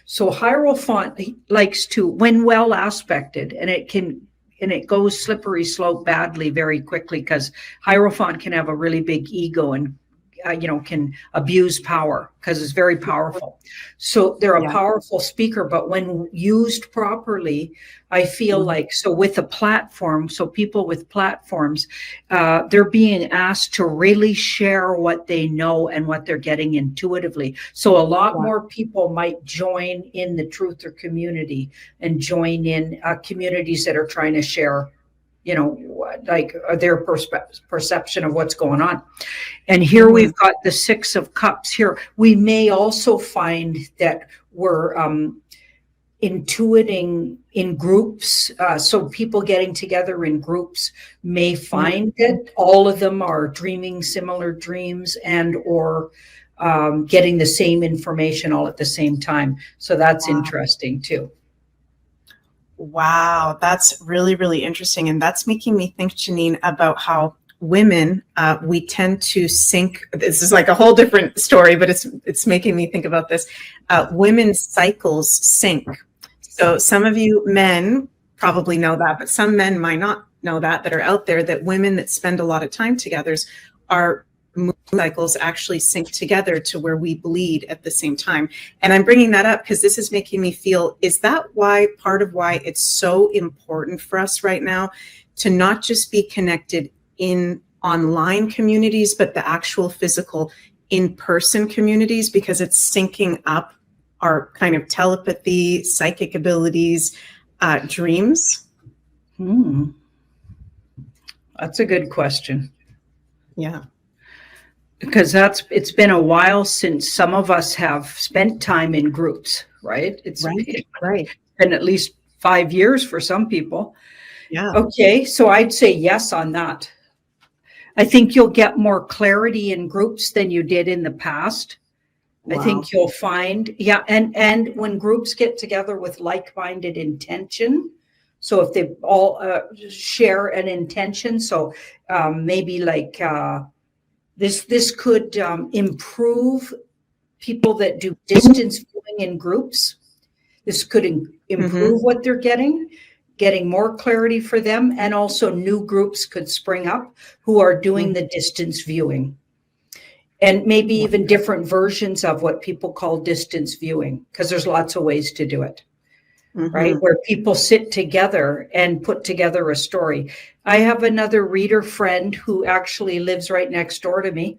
So Hierophant likes to, when well aspected, and it goes slippery slope badly very quickly, because Hierophant can have a really big ego and can abuse power because it's very powerful. So they're a powerful speaker, but when used properly, I feel like, so with a platform, so people with platforms, they're being asked to really share what they know and what they're getting intuitively. So a lot more people might join in the truther community and join in communities that are trying to share like their perception of what's going on. And here we've got the Six of Cups here. We may also find that we're intuiting in groups. So people getting together in groups may find that all of them are dreaming similar dreams and or getting the same information all at the same time. So that's interesting too. Wow, that's really, really interesting. And that's making me think, Janine, about how women, we tend to sync. This is like a whole different story, but it's making me think about this. Women's cycles sync. So some of you men probably know that, but some men might not know that are out there, that women that spend a lot of time together are moon cycles actually sync together to where we bleed at the same time. And I'm bringing that up because this is making me feel, is that why, part of why it's so important for us right now to not just be connected in online communities, but the actual physical in-person communities, because it's syncing up our kind of telepathy, psychic abilities, dreams? That's a good question. Yeah. Because it's been a while since some of us have spent time in groups, right? It's been at least 5 years for some people. Yeah. Okay, so I'd say yes on that. I think you'll get more clarity in groups than you did in the past. I think you'll find, and when groups get together with like-minded intention, so if they all share an intention, so maybe like this could improve people that do distance viewing in groups. This could improve what they're getting more clarity for them, and also new groups could spring up who are doing the distance viewing. And maybe even different versions of what people call distance viewing, because there's lots of ways to do it, right? Where people sit together and put together a story. I have another reader friend who actually lives right next door to me.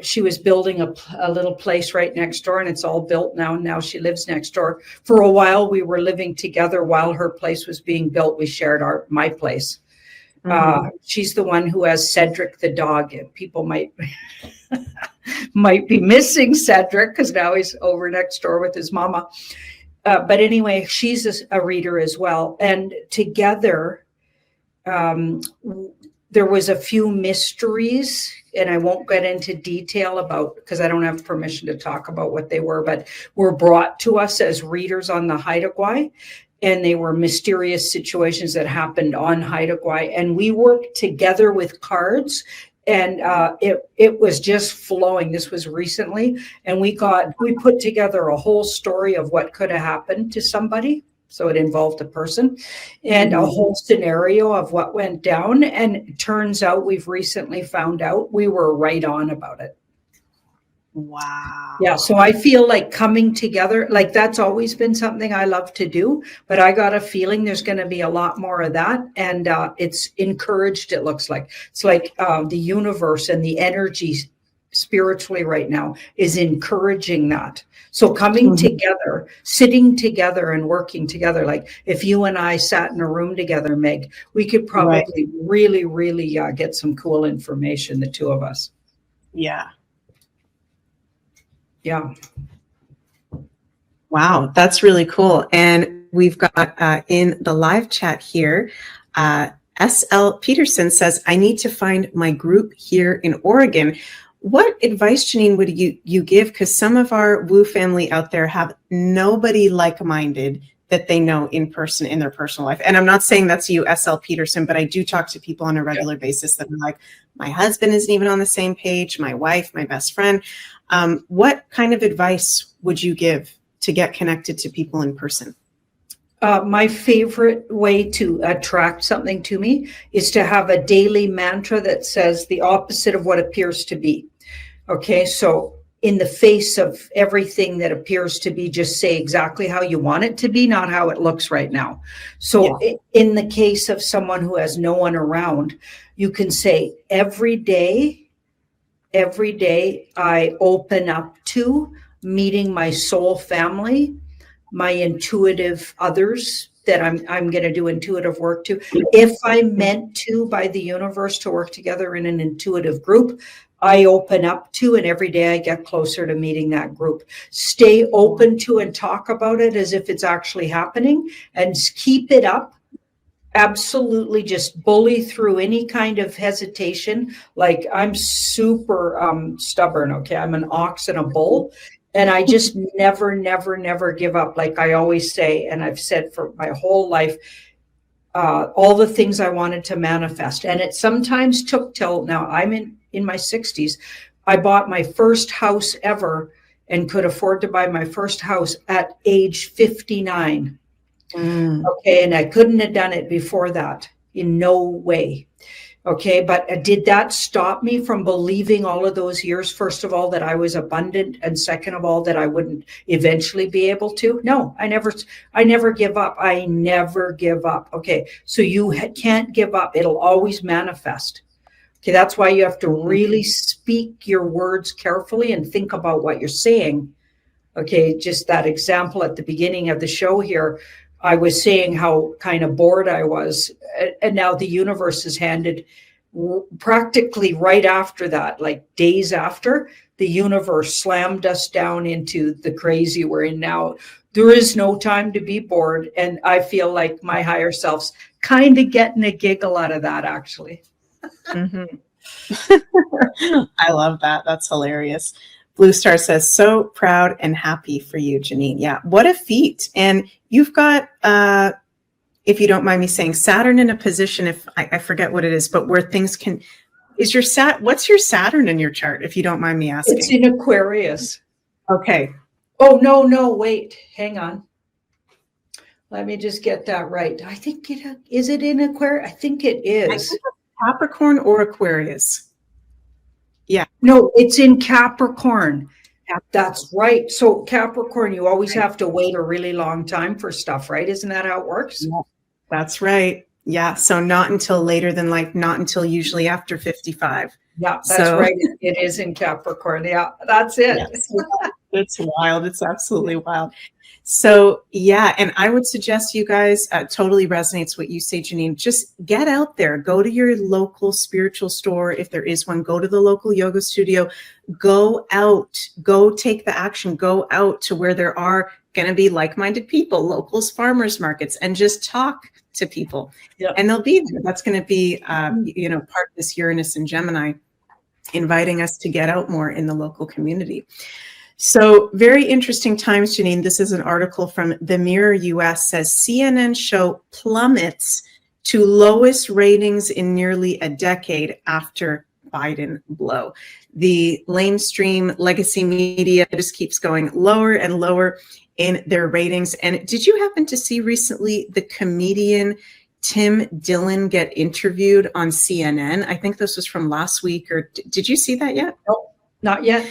She was building a little place right next door, and it's all built now. Now she lives next door. For a while, we were living together while her place was being built. We shared my place. She's the one who has Cedric the dog. People might be missing Cedric because now he's over next door with his mama. But anyway, she's a reader as well. And together, there was a few mysteries, and I won't get into detail about, because I don't have permission to talk about what they were, but were brought to us as readers on the Haida Gwaii. And they were mysterious situations that happened on Haida Gwaii. And we worked together with cards, and it was just flowing. This was recently. And we put together a whole story of what could have happened to somebody. So it involved a person and a whole scenario of what went down. And it turns out we've recently found out we were right on about it. Wow. Yeah. So I feel like coming together, like that's always been something I love to do, but I got a feeling there's going to be a lot more of that. And it's encouraged. It looks like it's like the universe and the energy spiritually right now is encouraging that. So coming together, sitting together and working together, like if you and I sat in a room together, Meg, we could probably really, really get some cool information, the two of us. Yeah. Yeah. Wow, that's really cool. And we've got in the live chat here, S.L. Peterson says, I need to find my group here in Oregon. What advice, Janine, would you give? Because some of our Woo family out there have nobody like-minded that they know in person in their personal life. And I'm not saying that's you, S.L. Peterson, but I do talk to people on a regular basis that are like, my husband isn't even on the same page, my wife, my best friend. What kind of advice would you give to get connected to people in person? My favorite way to attract something to me is to have a daily mantra that says the opposite of what appears to be. Okay, so in the face of everything that appears to be, just say exactly how you want it to be, not how it looks right now. So in the case of someone who has no one around, you can say, every day I open up to meeting my soul family, my intuitive others that I'm going to do intuitive work to. If I'm meant to, by the universe, to work together in an intuitive group, I open up to, and every day I get closer to meeting that group. Stay open to and talk about it as if it's actually happening, and keep it up. Absolutely, just bully through any kind of hesitation. Like, I'm super stubborn. Okay, I'm an ox and a bull. And I just never give up. Like I always say, and I've said for my whole life, all the things I wanted to manifest. And it sometimes took till now, I'm in my 60s. I bought my first house ever and could afford to buy my first house at age 59. Okay, and I couldn't have done it before that, in no way. Okay, but did that stop me from believing all of those years, first of all, that I was abundant, and second of all, that I wouldn't eventually be able to? No, I never give up. I never give up. Okay, so you can't give up. It'll always manifest. Okay, that's why you have to really speak your words carefully and think about what you're saying. Okay, just that example at the beginning of the show here, I was saying how kind of bored I was, and now the universe has handed practically right after that, like days after, the universe slammed us down into the crazy we're in now. There is no time to be bored, and I feel like my higher self's kind of getting a giggle out of that, actually. I love that. That's hilarious. Blue Star says, so proud and happy for you, Janine. Yeah, what a feat. And you've got, if you don't mind me saying, Saturn in a position, if I forget what it is, but where things can, what's your Saturn in your chart, if you don't mind me asking? It's in Aquarius. Okay. Oh, no, wait, hang on. Let me just get that right. I think is it in Aquarius? I think it is. I think it's Capricorn or Aquarius. Yeah. No, it's in Capricorn. That's right. So Capricorn, you always have to wait a really long time for stuff, right? Isn't that how it works? Yeah, that's right. Yeah. So not until later than not until usually after 55. Yeah, that's right. It is in Capricorn. Yeah, that's it. Yes. It's wild. It's absolutely wild. So yeah, and I would suggest you guys, totally resonates what you say, Janine. Just get out there, go to your local spiritual store. If there is one, go to the local yoga studio, go out, go take the action, go out to where there are going to be like-minded people, locals, farmers markets, and just talk to people. Yeah. And they'll be there. That's going to be, part of this Uranus and Gemini, inviting us to get out more in the local community. So very interesting times, Janine. This is an article from The Mirror US, says CNN show plummets to lowest ratings in nearly a decade after Biden blow. The mainstream legacy media just keeps going lower and lower in their ratings. And did you happen to see recently the comedian Tim Dillon get interviewed on CNN? I think this was from last week, or did you see that yet? No, not yet.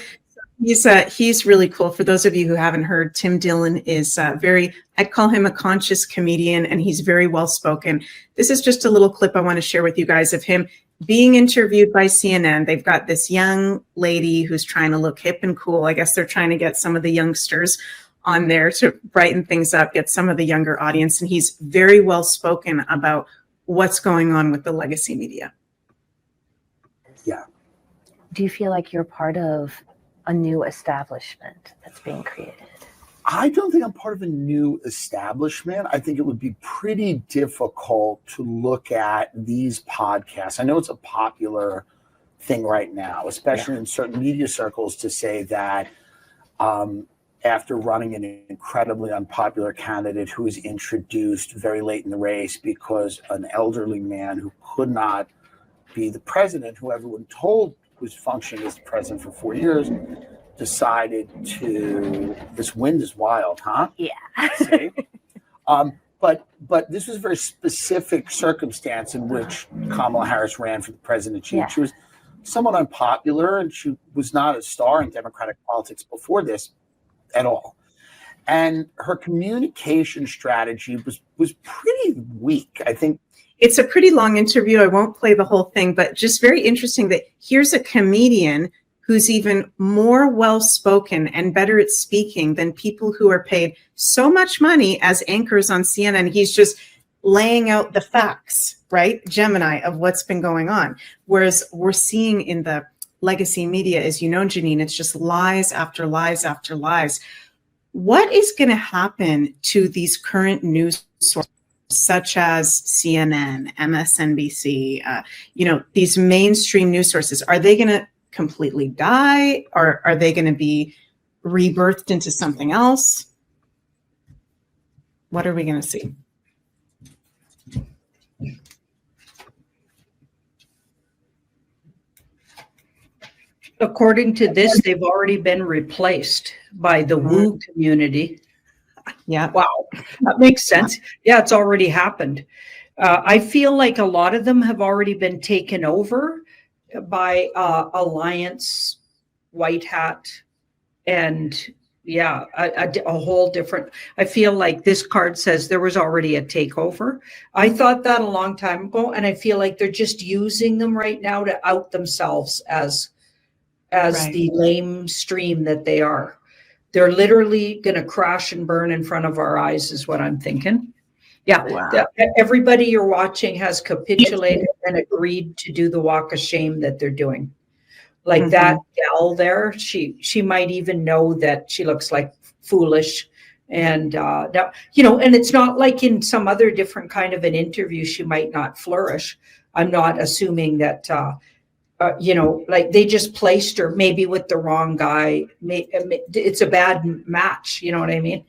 He's really cool. For those of you who haven't heard, Tim Dillon is I'd call him a conscious comedian, and he's very well spoken. This is just a little clip I want to share with you guys of him being interviewed by CNN. They've got this young lady who's trying to look hip and cool. I guess they're trying to get some of the youngsters on there to brighten things up, get some of the younger audience. And he's very well spoken about what's going on with the legacy media. Yeah. Do you feel like you're part of a new establishment that's being created? I don't think I'm part of a new establishment. I think it would be pretty difficult to look at these podcasts. I know it's a popular thing right now, especially in certain media circles, to say that after running an incredibly unpopular candidate who was introduced very late in the race because an elderly man who could not be the president, who everyone told was functioning as the president for 4 years, decided to, this wind is wild, huh? Yeah. See? But this was a very specific circumstance in which Kamala Harris ran for the presidency. Yeah. She was somewhat unpopular, and she was not a star in Democratic politics before this at all. And her communication strategy was pretty weak. I think it's a pretty long interview. I won't play the whole thing, but just very interesting that here's a comedian who's even more well-spoken and better at speaking than people who are paid so much money as anchors on CNN. He's just laying out the facts, right, Gemini, of what's been going on. Whereas we're seeing in the legacy media, as you know, Janine, it's just lies after lies after lies. What is going to happen to these current news sources, such as CNN, MSNBC, these mainstream news sources? Are they going to completely die, or are they going to be rebirthed into something else? What are we going to see? According to this, they've already been replaced by the woo community. Yeah. Wow. That makes sense. Yeah, it's already happened. I feel like a lot of them have already been taken over by Alliance, White Hat, and a whole different. I feel like this card says there was already a takeover. I thought that a long time ago, and I feel like they're just using them right now to out themselves as right. The lame stream that they are. They're literally going to crash and burn in front of our eyes, is what I'm thinking. Yeah. Wow. Everybody you're watching has capitulated and agreed to do the walk of shame that they're doing. Like that gal there, she might even know that she looks like foolish. And now, and it's not like in some other different kind of an interview, she might not flourish. I'm not assuming that like they just placed her maybe with the wrong guy. It's a bad match. You know what I mean?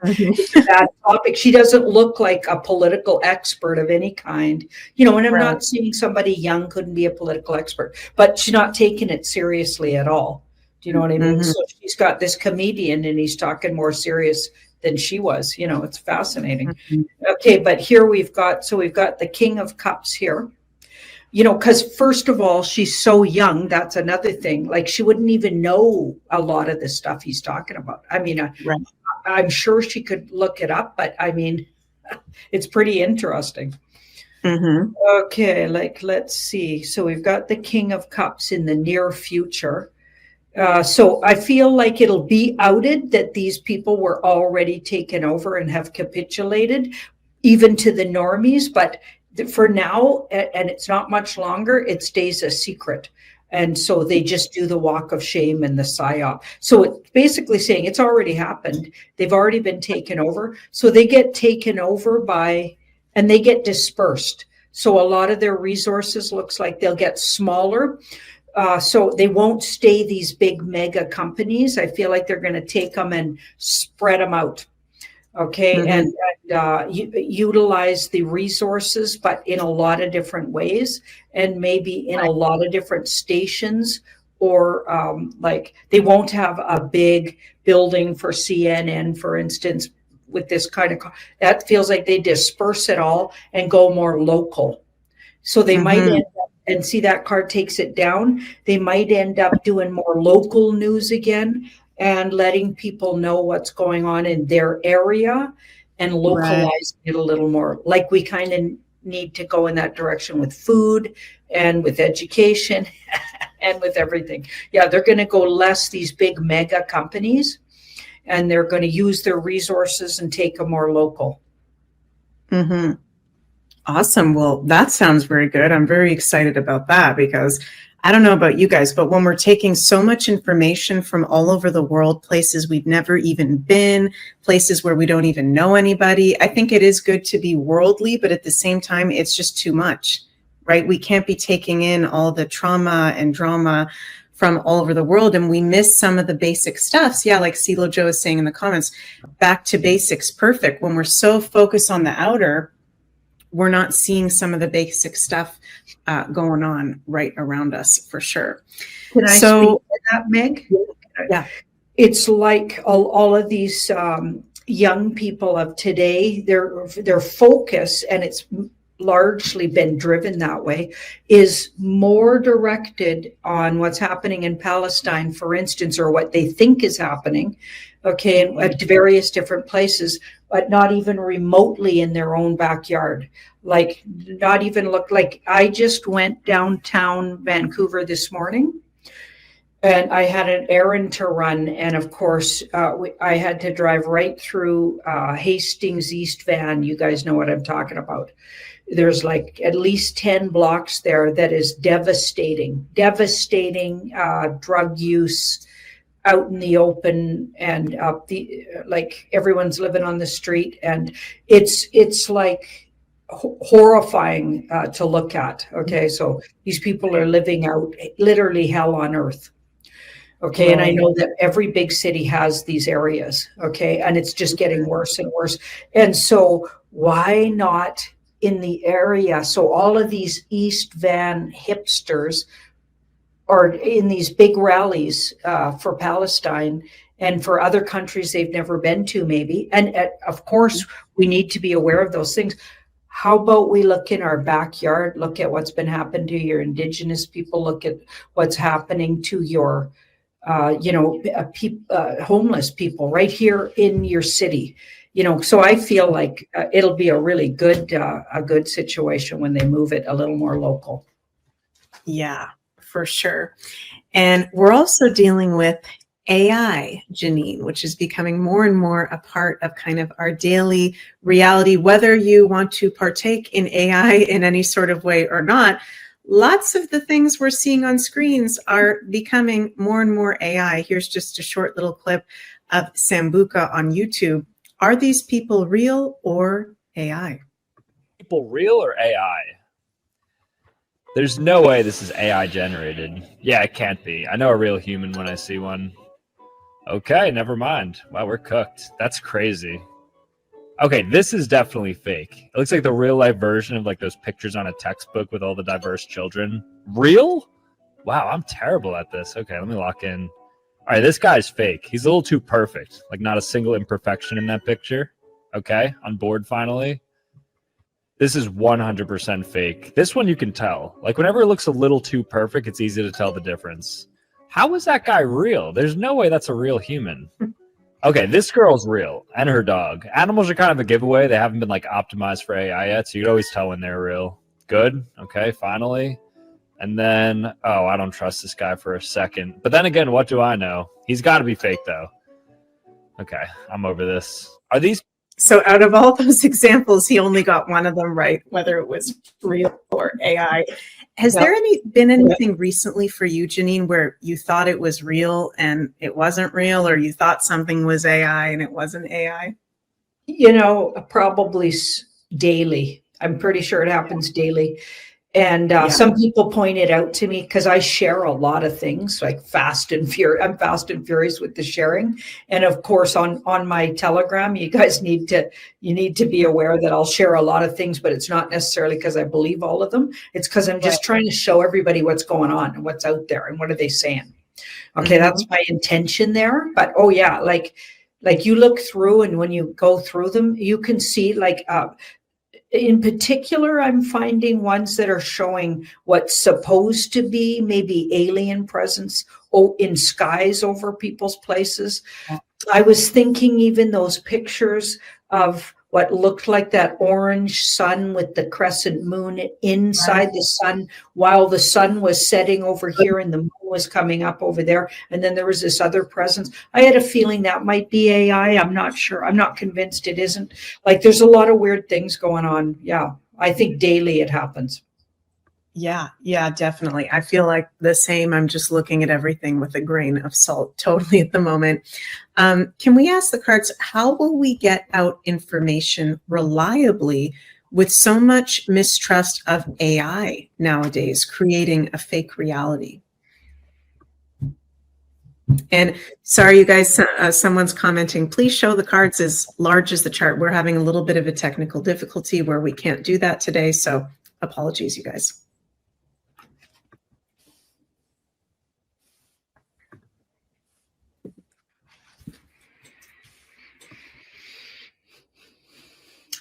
It's a bad topic. She doesn't look like a political expert of any kind, and I'm Right. not saying somebody young couldn't be a political expert, but she's not taking it seriously at all. Do you know what I mean? So she's got this comedian and he's talking more serious than she was. It's fascinating. Okay, but here we've got the King of Cups here. Because first of all, she's so young. That's another thing. Like she wouldn't even know a lot of the stuff he's talking about. I mean, Right. I'm sure she could look it up, but I mean, it's pretty interesting. Okay, let's see. So we've got the King of Cups in the near future. So I feel like it'll be outed that these people were already taken over and have capitulated, even to the normies. But for now, and it's not much longer, it stays a secret. And so they just do the walk of shame and the psyop. So it's basically saying it's already happened. They've already been taken over. So they get taken over and they get dispersed. So a lot of their resources looks like they'll get smaller. So they won't stay these big mega companies. I feel like they're going to take them and spread them out. Okay. And utilize the resources, but in a lot of different ways, and maybe in a lot of different stations, or like they won't have a big building for CNN, for instance, with this kind of, that feels like they disperse it all and go more local. So they might end up, and see that card takes it down, they might end up doing more local news again and letting people know what's going on in their area and localizing it a little more. Like we kind of need to go in that direction with food and with education and with everything. Yeah, they're going to go less these big mega companies, and they're going to use their resources and take them more local. Awesome. Well, that sounds very good. I'm very excited about that because I don't know about you guys, but when we're taking so much information from all over the world, places we've never even been, places where we don't even know anybody, I think it is good to be worldly, but at the same time, it's just too much, right? We can't be taking in all the trauma and drama from all over the world, and we miss some of the basic stuffs. Yeah, like CeeLo Joe is saying in the comments, back to basics, perfect. When we're so focused on the outer, we're not seeing some of the basic stuff going on right around us, for sure. Can I speak to that, Meg? Yeah. It's like all of these young people of today, their focus, and it's largely been driven that way, is more directed on what's happening in Palestine, for instance, or what they think is happening, okay, at various different places, but not even remotely in their own backyard. Like, not even look like, I just went downtown Vancouver this morning, and I had an errand to run. And of course, I had to drive right through Hastings East Van. You guys know what I'm talking about. There's like at least 10 blocks there that is devastating drug use out in the open, and like everyone's living on the street, and it's like horrifying to look at. Okay, so these people are living out literally hell on earth. Okay, and I know that every big city has these areas. Okay, and it's just getting worse and worse. And so why not in the area? So all of these East Van hipsters are in these big rallies for Palestine and for other countries they've never been to, maybe. And of course, we need to be aware of those things. How about we look in our backyard, look at what's been happening to your Indigenous people, look at what's happening to your, homeless people right here in your city. So I feel like it'll be a really good situation when they move it a little more local. Yeah, for sure. And we're also dealing with AI, Janine, which is becoming more and more a part of kind of our daily reality, whether you want to partake in AI in any sort of way or not. Lots of the things we're seeing on screens are becoming more and more AI. Here's just a short little clip of Sambuca on YouTube. Are these people real or AI? People real or AI? There's no way this is AI generated. Yeah, it can't be. I know a real human when I see one. Okay, never mind. Wow, we're cooked. That's crazy. Okay, this is definitely fake. It looks like the real life version of like those pictures on a textbook with all the diverse children. Real? Wow, I'm terrible at this. Okay, let me lock in. All right, this guy's fake. He's a little too perfect. Like not a single imperfection in that picture. Okay, on board finally. This is 100% fake. This one you can tell. Like whenever it looks a little too perfect, it's easy to tell the difference. How is that guy real? There's no way that's a real human. Okay, this girl's real, and her dog. Animals are kind of a giveaway. They haven't been like optimized for AI yet, so you'd always tell when they're real. Good. Okay, finally. And then, oh, I don't trust this guy for a second. But then again, what do I know? He's got to be fake, though. Okay, I'm over this. Are these? So out of all those examples, he only got one of them right, whether it was real or AI. Has there been anything recently for you, Janine, where you thought it was real and it wasn't real, or you thought something was AI and it wasn't AI? You know, probably daily. I'm pretty sure it happens daily. And some people point it out to me because I share a lot of things like fast and furious. I'm fast and furious with the sharing. And of course, on my Telegram, you guys need to be aware that I'll share a lot of things, but it's not necessarily because I believe all of them. It's because I'm just trying to show everybody what's going on and what's out there and what are they saying. Okay, that's my intention there. But like you look through, and when you go through them, you can see like in particular, I'm finding ones that are showing what's supposed to be maybe alien presence in skies over people's places. I was thinking even those pictures of what looked like that orange sun with the crescent moon inside the sun while the sun was setting over here and the moon was coming up over there. And then there was this other presence. I had a feeling that might be AI. I'm not sure. I'm not convinced it isn't. Like there's a lot of weird things going on. Yeah. I think daily it happens. Yeah, definitely. I feel like the same. I'm just looking at everything with a grain of salt totally at the moment. Can we ask the cards, how will we get out information reliably with so much mistrust of AI nowadays, creating a fake reality? And sorry, you guys, someone's commenting, please show the cards as large as the chart. We're having a little bit of a technical difficulty where we can't do that today. So apologies, you guys.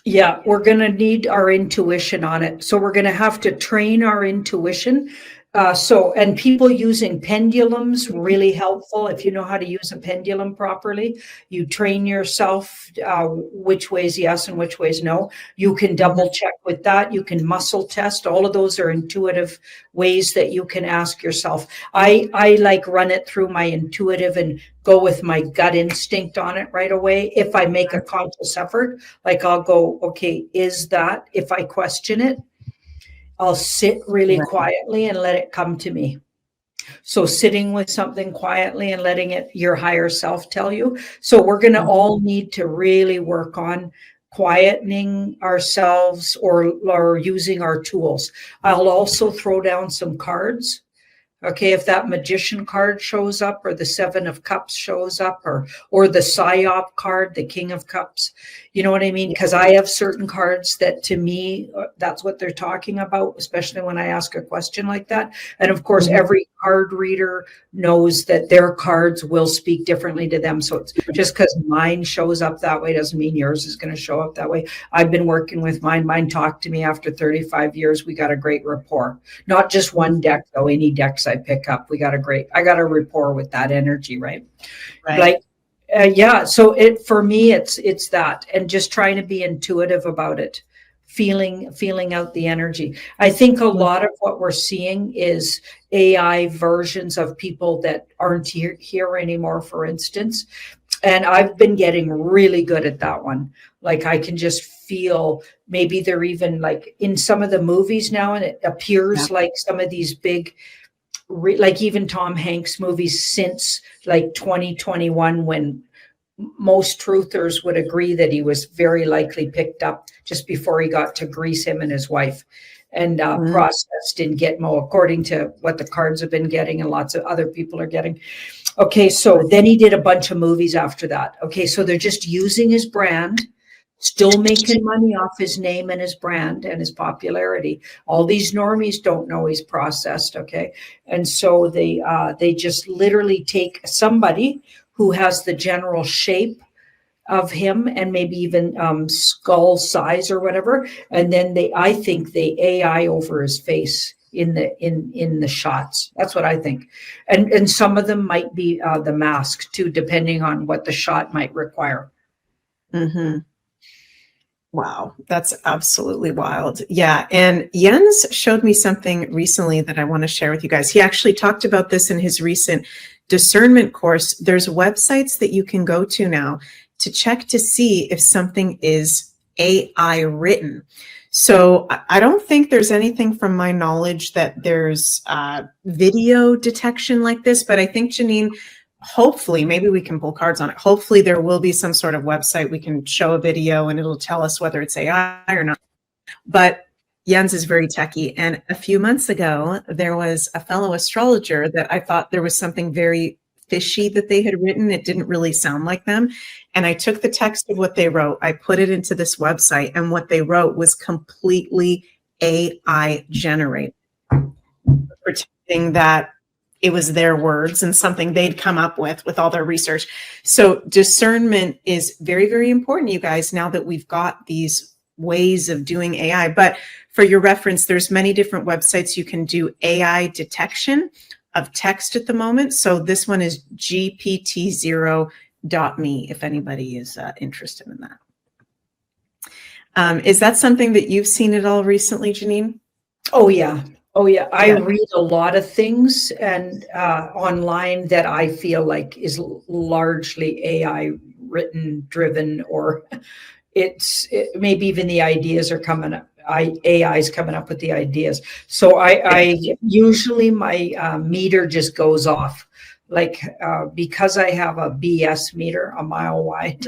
Yeah, we're going to need our intuition on it. So we're going to have to train our intuition. And people using pendulums, really helpful. If you know how to use a pendulum properly, you train yourself which ways yes and which ways no. You can double check with that. You can muscle test. All of those are intuitive ways that you can ask yourself. I like run it through my intuitive and go with my gut instinct on it right away. If I make a conscious effort, like I'll go, okay, is that, if I question it, I'll sit really quietly and let it come to me. So sitting with something quietly and letting it, your higher self tell you. So we're going to all need to really work on quietening ourselves or using our tools. I'll also throw down some cards. Okay, if that magician card shows up or the 7 of Cups shows up or the Psyop card, the King of Cups, you know what I mean? Because I have certain cards that to me, that's what they're talking about, especially when I ask a question like that. And of course, every card reader knows that their cards will speak differently to them. So it's just because mine shows up that way doesn't mean yours is going to show up that way. I've been working with mine. Mine talked to me after 35 years. We got a great rapport. Not just one deck, though, any decks I pick up. I got a rapport with that energy, right? Like, so for me, it's that, and just trying to be intuitive about it, feeling out the energy. I think a lot of what we're seeing is AI versions of people that aren't here anymore, for instance. And I've been getting really good at that one. Like I can just feel, maybe they're even like in some of the movies now, and it appears like some of these big, like even Tom Hanks movies since like 2021, when most truthers would agree that he was very likely picked up just before he got to Greece, him and his wife. and processed in Gitmo, according to what the cards have been getting and lots of other people are getting. Okay, so then he did a bunch of movies after that. Okay, so they're just using his brand, still making money off his name and his brand and his popularity. All these normies don't know he's processed, okay? And so they just literally take somebody who has the general shape of him and maybe even skull size or whatever, and then I think they AI over his face in the shots. That's what I think, and some of them might be the mask too, depending on what the shot might require. Mm-hmm. Wow, that's absolutely wild. Yeah, and Jens showed me something recently that I want to share with you guys. He actually talked about this in his recent discernment course. There's websites that you can go to now to check to see if something is AI written. So I don't think there's anything from my knowledge that there's video detection like this, but I think, Janine, hopefully, maybe we can pull cards on it. Hopefully there will be some sort of website we can show a video and it'll tell us whether it's AI or not. But Jens is very techie. And a few months ago, there was a fellow astrologer that I thought there was something very fishy that they had written. It didn't really sound like them. And I took the text of what they wrote, I put it into this website, and what they wrote was completely AI generated, pretending that it was their words and something they'd come up with all their research. So discernment is very, very important, you guys, now that we've got these ways of doing AI. But for your reference, there's many different websites you can do AI detection of text at the moment. So this one is gpt0.me if anybody is interested in that. Is that something that you've seen at all recently, Janine? Oh, yeah. I read a lot of things and online that I feel like is largely AI written, driven, or maybe even the ideas are coming up. AI is coming up with the ideas. So I usually my meter just goes off, like because I have a BS meter a mile wide.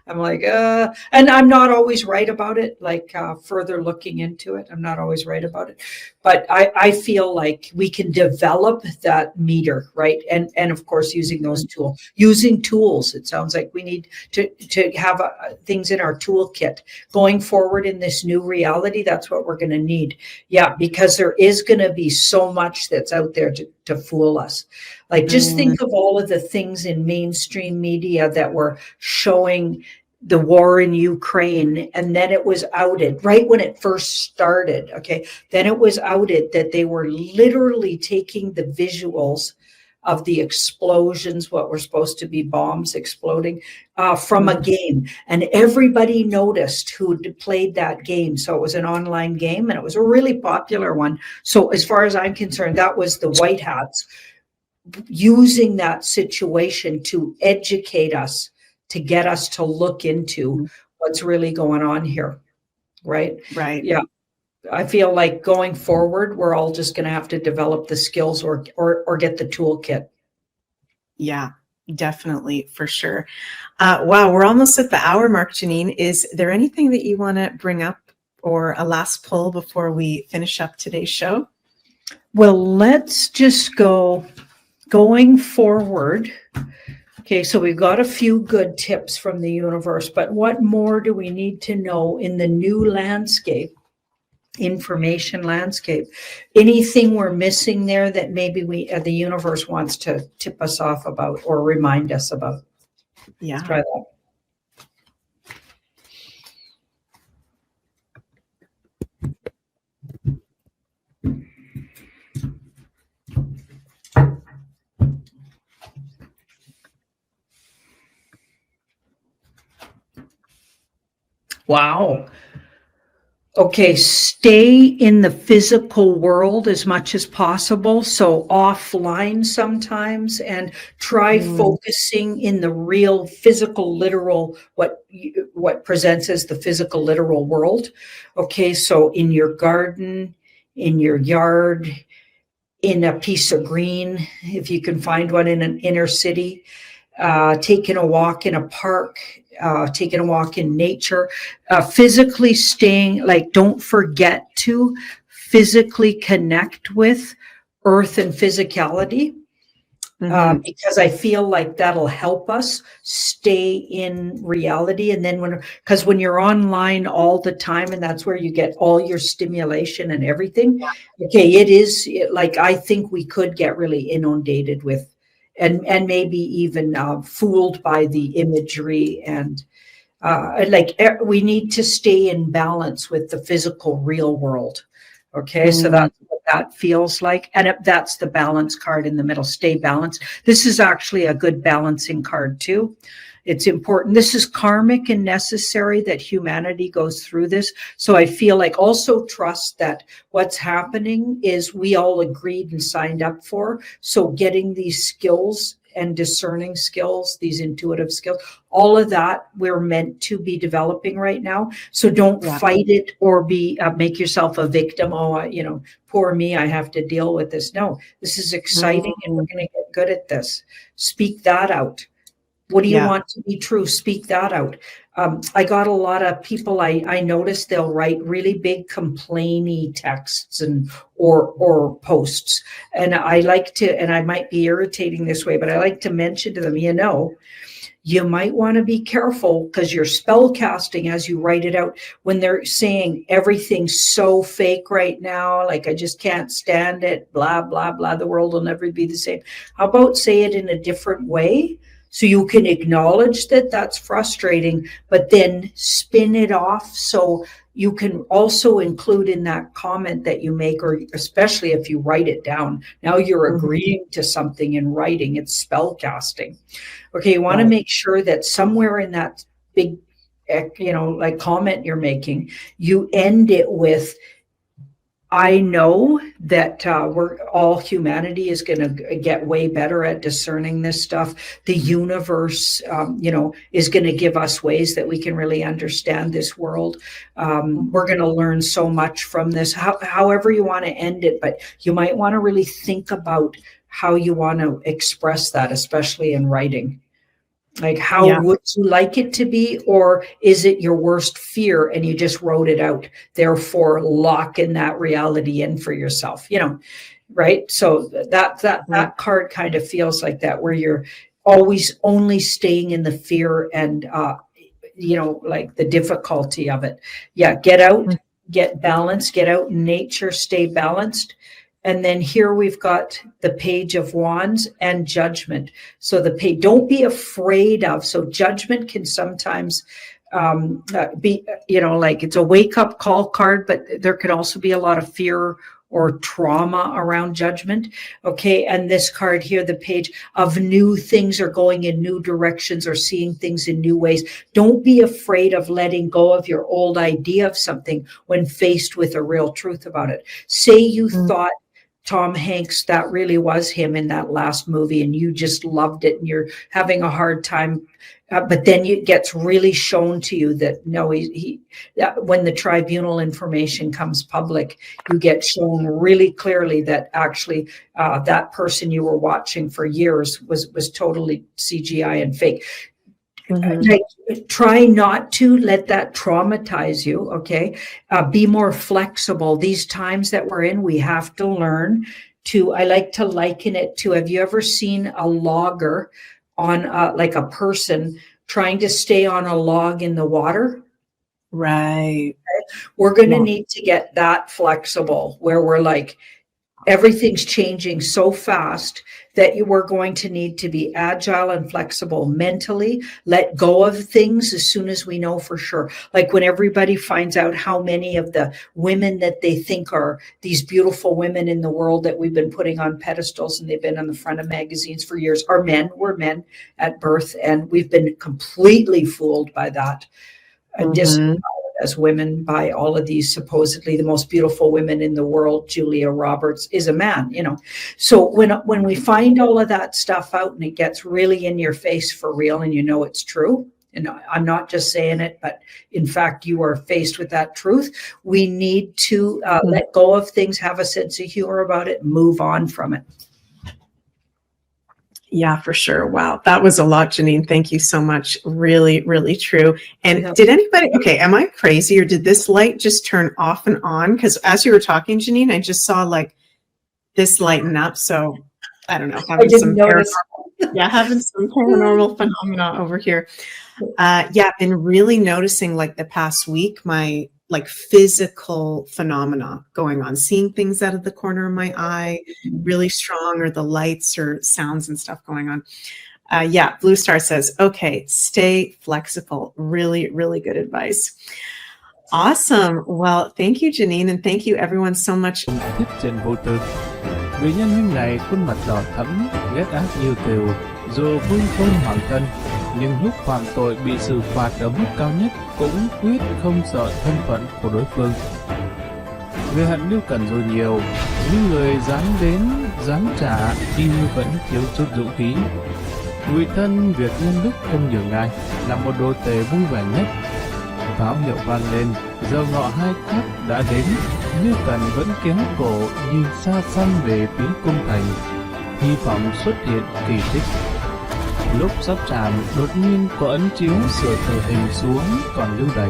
I'm like, and I'm not always right about it. Like further looking into it, I'm not always right about it. But I feel like we can develop that meter, right? And of course, using those tools. It sounds like we need to have things in our toolkit going forward in this new reality. That's what we're going to need. Yeah, because there is going to be so much that's out there to fool us. Like just think of all of the things in mainstream media that were showing the war in Ukraine, and then it was outed right when it first started. Okay, then it was outed that they were literally taking the visuals of the explosions, what were supposed to be bombs exploding, from a game, and everybody noticed who played that game. So it was an online game, and it was a really popular one. So as far as I'm concerned, that was the White Hats using that situation to educate us, to get us to look into what's really going on here. Right. Yeah. I feel like going forward, we're all just going to have to develop the skills or get the toolkit. Yeah, definitely. For sure. Wow. We're almost at the hour mark, Janine. Is there anything that you want to bring up or a last pull before we finish up today's show? Well, let's just going forward. Okay, so we've got a few good tips from the universe, but what more do we need to know in the new landscape, information landscape? Anything we're missing there that maybe the universe wants to tip us off about or remind us about? Yeah. Let's try that. Wow. Okay, stay in the physical world as much as possible. So offline sometimes, and try focusing in the real physical, literal, what presents as the physical, literal world. Okay, so in your garden, in your yard, in a piece of green, if you can find one in an inner city. taking a walk in a park, taking a walk in nature, physically staying, like, don't forget to physically connect with earth and physicality. Because I feel like that'll help us stay in reality. And then when you're online all the time, and that's where you get all your stimulation and everything. Okay, like, I think we could get really inundated with, and maybe even fooled by the imagery, and we need to stay in balance with the physical real world. Okay, so that's what that feels like. And that's the balance card in the middle, stay balanced. This is actually a good balancing card too. It's important. This is karmic and necessary that humanity goes through this. So I feel like also trust that what's happening is we all agreed and signed up for. So getting these skills and discerning skills, these intuitive skills, all of that we're meant to be developing right now. So don't fight it or be make yourself a victim. Oh, poor me, I have to deal with this. No, this is exciting, and we're going to get good at this. Speak that out. What do you want to be true? Speak that out. I got a lot of people, I noticed they'll write really big complainy texts or posts. And I like to, and I might be irritating this way, but I like to mention to them, you might want to be careful, because you're spell casting as you write it out. When they're saying everything's so fake right now, like, I just can't stand it, blah, blah, blah, the world will never be the same. How about say it in a different way? So you can acknowledge that that's frustrating, but then spin it off. So you can also include in that comment that you make, or especially if you write it down. Now you're agreeing to something in writing. It's spell casting. Okay, you want to make sure that somewhere in that big, like, comment you're making, you end it with, I know that humanity is going to get way better at discerning this stuff. The universe, is going to give us ways that we can really understand this world. We're going to learn so much from this, however you want to end it, but you might want to really think about how you want to express that, especially in writing. Like, how would you like it to be? Or is it your worst fear and you just wrote it out? Therefore, lock in that reality in for yourself, right? So that card kind of feels like that, where you're always only staying in the fear and, like the difficulty of it. Yeah, get out, get balanced, get out in nature, stay balanced. And then here we've got the Page of Wands and Judgment. So don't be afraid of. So Judgment can sometimes be, like, it's a wake up call card, but there can also be a lot of fear or trauma around Judgment. Okay. And this card here, the Page of New Things, are going in new directions or seeing things in new ways. Don't be afraid of letting go of your old idea of something when faced with a real truth about it. Say you thought Tom Hanks, that really was him in that last movie, and you just loved it, and you're having a hard time. But then it gets really shown to you that no, when the tribunal information comes public, you get shown really clearly that actually that person you were watching for years was totally CGI and fake. Like, try not to let that traumatize you. Okay. Be more flexible. These times that we're in, we have to learn to, I like to liken it to, have you ever seen a logger on like a person trying to stay on a log in the water? Right. We're going to need to get that flexible, where we're like, everything's changing so fast that we're going to need to be agile and flexible mentally, let go of things as soon as we know for sure. Like, when everybody finds out how many of the women that they think are these beautiful women in the world that we've been putting on pedestals and they've been on the front of magazines for years are men. We're men at birth, and we've been completely fooled by that. As women by all of these supposedly the most beautiful women in the world. Julia Roberts is a man, So when we find all of that stuff out and it gets really in your face for real, and it's true, and I'm not just saying it, but in fact you are faced with that truth, we need to let go of things, have a sense of humor about it, move on from it. Yeah, for sure. Wow. That was a lot, Janine. Thank you so much. Really, really true. And Yeah. did anybody, okay, am I crazy or did this light just turn off and on? Because as you were talking, Janine, I just saw like this lighten up. So I don't know, I having didn't some notice. having some paranormal phenomena over here. Yeah, I've been really noticing like the past week, my like physical phenomena going on, seeing things out of the corner of my eye, really strong, or the lights or sounds and stuff going on. Yeah, Blue Star says, okay, stay flexible. Really, really good advice. Awesome. Well, thank you, Janine, and thank you everyone so much. Thích trên vô tư. Người nhân huynh này khuôn mặt đỏ thẫm, ghét ác như cừu, dù vương tôn hoàng tân, nhưng lúc phạm tội bị xử phạt ở mức cao nhất cũng quyết không sợ thân phận của đối phương. Người hận Lưu Cần dù nhiều, nhưng người dám đến, dám trả y vẫn thiếu chút dũng khí. Ngụy thân việc nhân đức không nhường ai, là một đồ tể vui vẻ nhất. Pháo hiệu vang lên, giờ ngọ hai khắc đã đến, Lưu Cần vẫn kéo cổ nhìn xa xăm về phía cung thành, hy vọng xuất hiện kỳ tích. Lúc sắp chạm, đột nhiên có ấn chiếu sửa tử hình xuống còn lưu đày.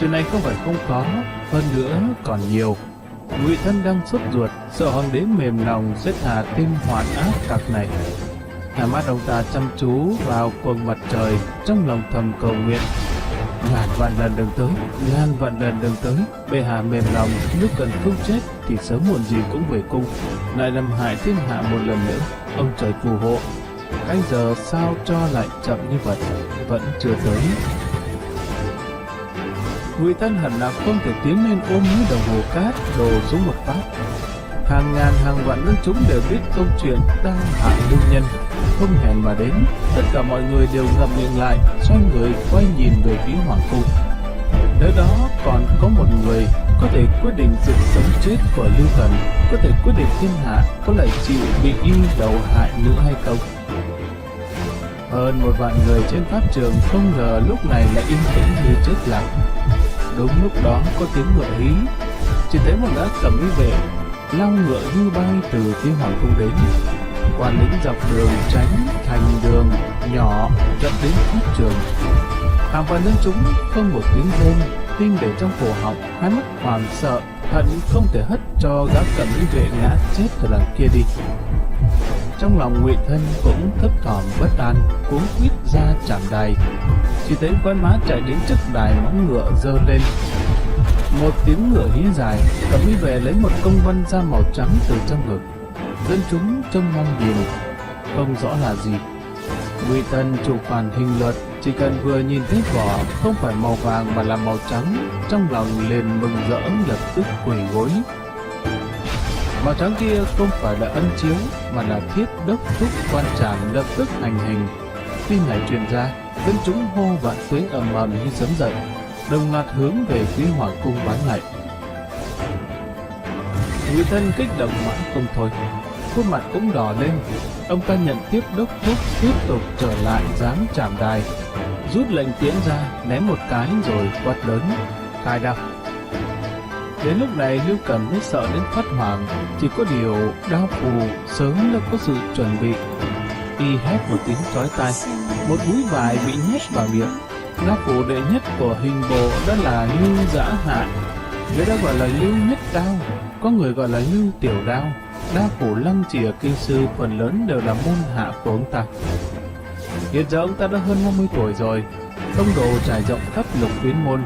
Chuyện này không phải không có, hơn nữa còn nhiều. Ngụy thân đang sốt ruột, sợ hoàng đế mềm lòng sẽ thả tên hoạn ác tặc này. Hai mắt ông ta chăm chú vào quầng mặt trời, trong lòng thầm cầu nguyện. Ngàn vạn lần đừng tới, ngàn vạn lần đừng tới. Bệ hạ mềm lòng, lúc cần không chết thì sớm muộn gì cũng về cung. Lại làm hại thiên hạ một lần nữa, ông trời phù hộ. Canh giờ sao cho lại chậm như vậy, vẫn chưa tới. Ngụy thân hẳn là không thể tiến lên ôm lấy đồng hồ cát đổ xuống một phát. Hàng ngàn hàng vạn dân chúng đều biết câu chuyện đang hại lưu nhân, không hẹn mà đến. Tất cả mọi người đều ngậm miệng lại, xoay người quay nhìn về phía hoàng cung. Nơi đó còn có một người có thể quyết định sự sống chết của Lưu Cần, có thể quyết định thiên hạ có lại chịu bị y đầu hại nữa hay không. Hơn 1 vạn người trên pháp trường không ngờ lúc này lại yên tĩnh như chết lặng. Đúng lúc đó có tiếng ngựa hí, chỉ thấy một gã cầm y vệ lao ngựa như bay từ phía hoàng cung đến. Quan lính dọc đường tránh thành đường nhỏ dẫn đến pháp trường. Hàng vạn dân chúng không một tiếng rên, tim để trong cổ họng, hai mắt hoảng sợ, hận không thể hất cho gã cầm y vệ ngã chết ở đằng kia đi. Trong lòng Ngụy thân cũng thấp thỏm bất an, cuống quýt ra chạm đài. Chỉ thấy quái mã chạy đến trước đài móng ngựa giơ lên. Một tiếng ngựa hí dài, cầm y vệ lấy một công văn da màu trắng từ trong ngực. Dân chúng trông mong nhìn, không rõ là gì. Ngụy thân chủ phản hình luật, chỉ cần vừa nhìn thấy vỏ không phải màu vàng mà là màu trắng, trong lòng liền mừng rỡ lập tức quỳ gối. Màu trắng kia không phải là ân chiếu mà là thiết đốc thúc quan tràng lập tức hành hình. Tin này truyền ra, dân chúng hô vạn tuế ầm ầm như sấm dậy, đồng loạt hướng về phía hoàng cung bái lạy. Ngụy thân kích động mãi không thôi, khuôn mặt cũng đỏ lên. Ông ta nhận tiếp đốc thúc tiếp tục trở lại giám trảm đài, rút lệnh tiễn ra ném một cái rồi quát lớn: khai đao. Đến lúc này Lưu Cần mới sợ đến phát hoảng, chỉ có điều đao phù sớm đã có sự chuẩn bị. Y hét một tiếng chói tai, một búi vải bị nhét vào miệng. Đao phù đệ nhất của hình bộ đó là Lưu Dã Hạ, người ta gọi là Lưu Nhất Đao, có người gọi là Lưu Tiểu Đao. Đao phủ lăng chìa kinh sư phần lớn đều là môn hạ của ông ta. Hiện giờ ông ta đã hơn 50 tuổi rồi, tông đồ trải rộng khắp Lục Phiến môn.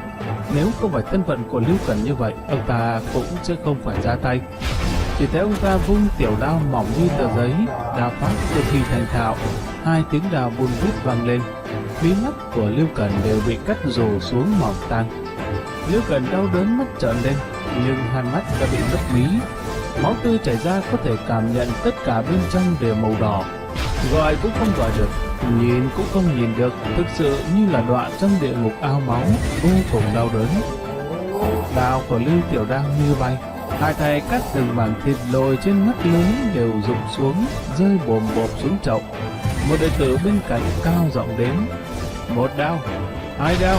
Nếu không phải thân phận của Lưu Cần như vậy, ông ta cũng sẽ không phải ra tay. Chỉ thấy ông ta vung tiểu đao mỏng như tờ giấy, đao pháp cực kỳ thành thạo. 2 tiếng đao vun vút vang lên, mí mắt của Lưu Cần đều bị cắt rồ xuống mỏng tang. Lưu Cần đau đớn mắt trợn lên, nhưng hai mắt đã bị mất mí. Máu tươi chảy ra có thể cảm nhận tất cả bên trong đều màu đỏ. Gọi cũng không gọi được, nhìn cũng không nhìn được, thực sự như là đọa trong địa ngục ao máu, vô cùng đau đớn. Đao của Lưu Tiểu Đao như bay, hai tay cắt từng mảng thịt lồi trên mắt lớn đều rụng xuống, rơi bồm bộp xuống chậu. Một đệ tử bên cạnh cao giọng đếm: 1 đao, 2 đao,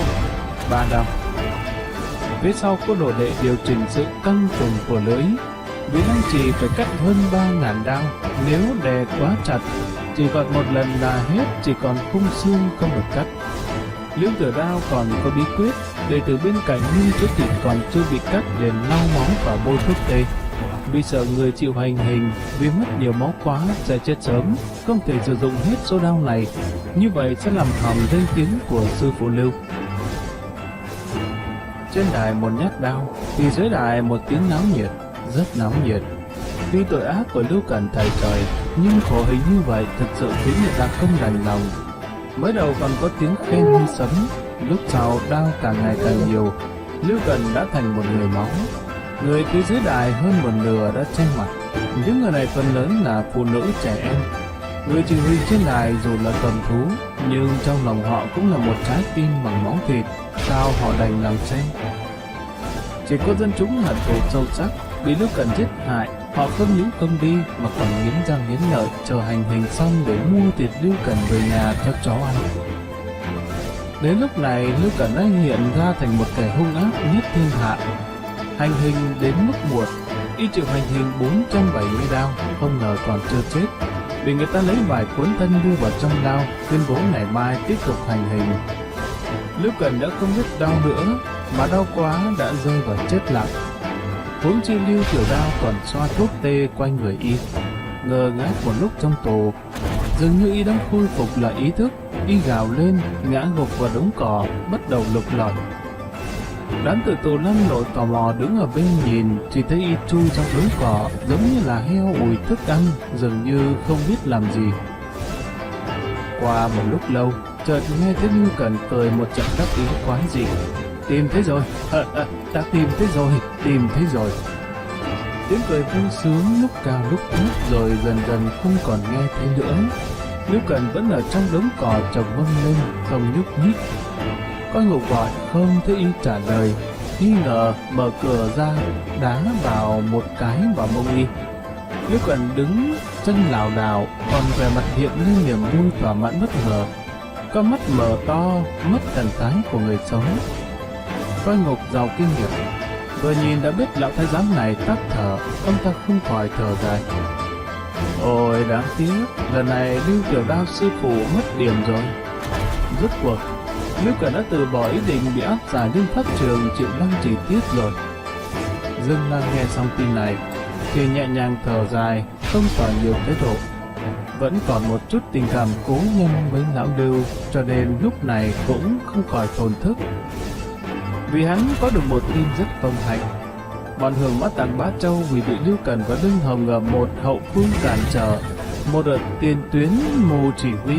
3 đao. Phía sau có đồ đệ điều chỉnh sự căng trùng của lưỡi. Vì anh chị phải cắt hơn 3.000 đao, nếu đè quá chặt, chỉ còn một lần là hết, chỉ còn khung xương không được cắt. Liễu Tử Đao còn có bí quyết để từ bên cạnh những chỗ thịt còn chưa bị cắt để lau máu và bôi thuốc tê. Vì sợ người chịu hành hình vì mất nhiều máu quá sẽ chết sớm, không thể sử dụng hết số đao này, như vậy sẽ làm hỏng danh tiếng của sư phụ Lưu. Trên đài một nhát đao, thì dưới đài một tiếng náo nhiệt, rất náo nhiệt. Vì tội ác của Lưu Cần thầy trời, nhưng khổ hình như vậy thực sự khiến người ta không đành lòng. Mới đầu còn có tiếng khen như sấm, lúc sau đao càng ngày càng nhiều, Lưu Cần đã thành một người máu. Người phía dưới đài hơn một nửa đã che mặt, những người này phần lớn là phụ nữ trẻ em. Người chỉ huy trên đài dù là cầm thú, nhưng trong lòng họ cũng là một trái tim bằng máu thịt, sao họ đành lòng xem. Chỉ có dân chúng hận thù sâu sắc, bị Lưu Cần giết hại, họ không những không đi mà còn nghiến răng nghiến lợi chờ hành hình xong để mua thịt Lưu Cần về nhà cho chó ăn. Đến lúc này Lưu Cần đã hiện ra thành một kẻ hung ác nhất thiên hạ. Hành hình đến mức muộn, y chịu hành hình 470 đao, không ngờ còn chưa chết, vì người ta lấy vài cuốn thân đưa vào trong đao, tuyên bố ngày mai tiếp tục hành hình. Lưu Cần đã không biết đau nữa, mà đau quá đã rơi vào chết lặng. Huống chi Lưu Tiểu Đao còn xoa thuốc tê quanh người y. Ngơ ngác một lúc trong tù, dường như y đang khôi phục lại ý thức, y gào lên, ngã gục vào đống cỏ, bắt đầu lục lọi. Đám tử tù lăn lộn tò mò đứng ở bên nhìn, chỉ thấy y chui trong đống cỏ, giống như là heo ủi thức ăn, dường như không biết làm gì. Qua một lúc lâu, chợt nghe thấy Lưu Cần cười một trận đắc ý quái dị. Tìm thấy rồi, đã tìm thấy rồi. Tiếng cười vui sướng lúc cao lúc thấp rồi dần dần không còn nghe thấy nữa. Lưu Cần vẫn ở trong đống cỏ chồng vâng lên, không nhúc nhích. Coi ngục gọi không thấy y trả lời, nghi ngờ mở cửa ra đá vào một cái vào mông y. Lưu Cần đứng chân lảo đảo, còn vẻ mặt hiện lên niềm vui thỏa mãn bất ngờ. Con mắt mở to, mất thần thái của người sống. Coi ngục giàu kinh nghiệm, vừa nhìn đã biết lão thái giám này tắc thở, ông ta không khỏi thở dài. Ôi đáng tiếc, lần này Lưu Tiểu Đao sư phụ mất điểm rồi. Rốt cuộc, Lưu Cần đã từ bỏ ý định bị áp giải lên pháp trường chịu lăng trì tiết rồi. Dương Lăng nghe xong tin này, thì nhẹ nhàng thở dài, không tỏ nhiều thái độ. Vẫn còn một chút tình cảm cố nhân với lão Lưu, cho nên lúc này cũng không khỏi thổn thức. Vì hắn có được một tin rất không hạnh. Bọn Hường Mã Tặc Bá Châu vì bị Lưu Cần và Lương Hồng ở một hậu phương cản trở, một đợt tiền tuyến mù chỉ huy,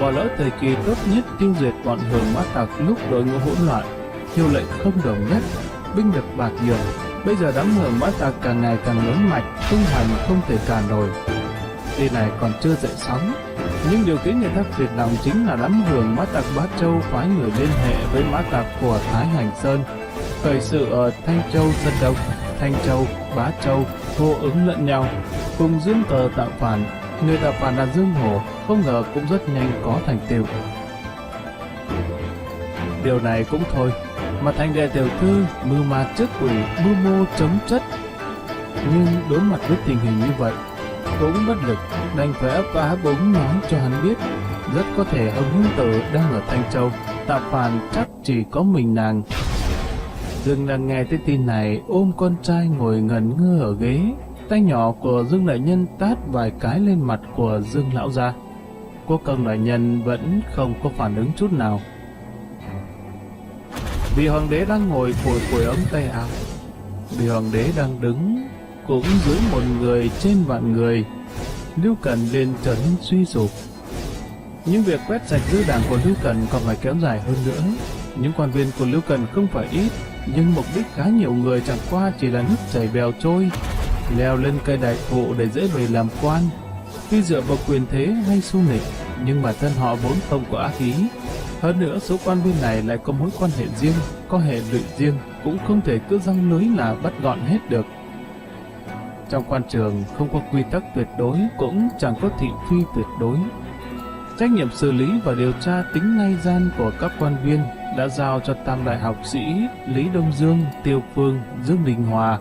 bỏ lỡ thời kỳ tốt nhất tiêu diệt bọn Hường Mã Tặc lúc đội ngũ hỗn loạn, hiệu lệnh không đồng nhất, binh lực bạc nhường. Bây giờ đám Hường Mã Tặc càng ngày càng lớn mạnh, tung hành không thể cản nổi. Tin này còn chưa dậy sóng, nhưng điều khiến người ta phiền lòng chính là đám Hường Mã Tặc Bá Châu phái người liên hệ với Mã Tặc của Thái Hành Sơn, khởi sự ở Thanh Châu Sơn Đông. Thanh Châu, Bá Châu hô ứng lẫn nhau, cùng dương cờ tạo phản. Người tạo phản là Dương Hổ, không ngờ cũng rất nhanh có thành tựu. Điều này cũng thôi, mà thành đệ tiểu thư mưu ma trước quỷ, mưu mô chống chất. Nhưng đối mặt với tình hình như vậy, cũng bất lực, đành phải ấp á búng nói cho hắn biết, rất có thể ông Hương Tử đang ở Thanh Châu, tạo phản chắc chỉ có mình nàng. Dương đang nghe thấy tin này, ôm con trai ngồi ngẩn ngơ ở ghế, tay nhỏ của Dương đại nhân tát vài cái lên mặt của Dương lão gia. Quốc công đại nhân vẫn không có phản ứng chút nào. Vị hoàng đế đang ngồi phủi ống tay áo, vị hoàng đế đang đứng cũng dưới một người trên vạn người. Lưu Cần liền trở nên suy sụp. Nhưng việc quét sạch dư đảng của Lưu Cần còn phải kéo dài hơn nữa. Những quan viên của Lưu Cần không phải ít, nhưng mục đích khá nhiều người chẳng qua chỉ là nước chảy bèo trôi, leo lên cây đại thụ để dễ về làm quan. Tuy dựa vào quyền thế hay xu nịch, nhưng bản thân họ vốn không có ác ý. Hơn nữa số quan viên này lại có mối quan hệ riêng, có hệ lụy riêng, cũng không thể cứ răng lưới là bắt gọn hết được. Trong quan trường không có quy tắc tuyệt đối, cũng chẳng có thị phi tuyệt đối. Trách nhiệm xử lý và điều tra tính ngay gian của các quan viên đã giao cho tam đại học sĩ Lý Đông Dương, Tiêu Phương, Dương Đình Hòa.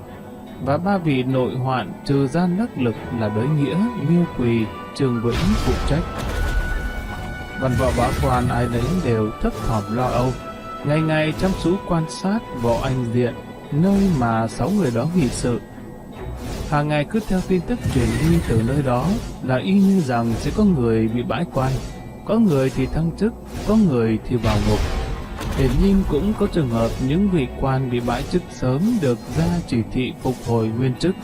và 3 vị nội hoạn trừ gian đắc lực là Đới Nghĩa, Miêu Quỳ, Trường Vĩnh phụ trách. Văn võ bá quan ai nấy đều thấp thỏm lo âu, ngày ngày chăm chú quan sát võ anh diện, nơi mà 6 người đó nghị sự. Hàng ngày cứ theo tin tức truyền đi từ nơi đó là y như rằng sẽ có người bị bãi quan, có người thì thăng chức, có người thì vào ngục. Hiển nhiên cũng có trường hợp những vị quan bị bãi chức sớm được ra chỉ thị phục hồi nguyên chức.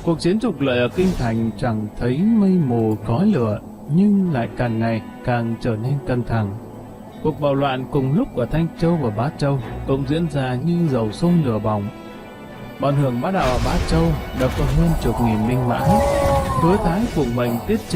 Cuộc chiến trục lợi ở kinh thành chẳng thấy mây mù khói lửa, nhưng lại càng ngày càng trở nên căng thẳng. Cuộc bạo loạn cùng lúc ở Thanh Châu và Bá Châu cũng diễn ra như dầu sôi lửa bỏng. Bọn Hưởng bá đạo ở Bá Châu đã có hơn chục nghìn binh mã, hứa thái phụng mệnh tiết chế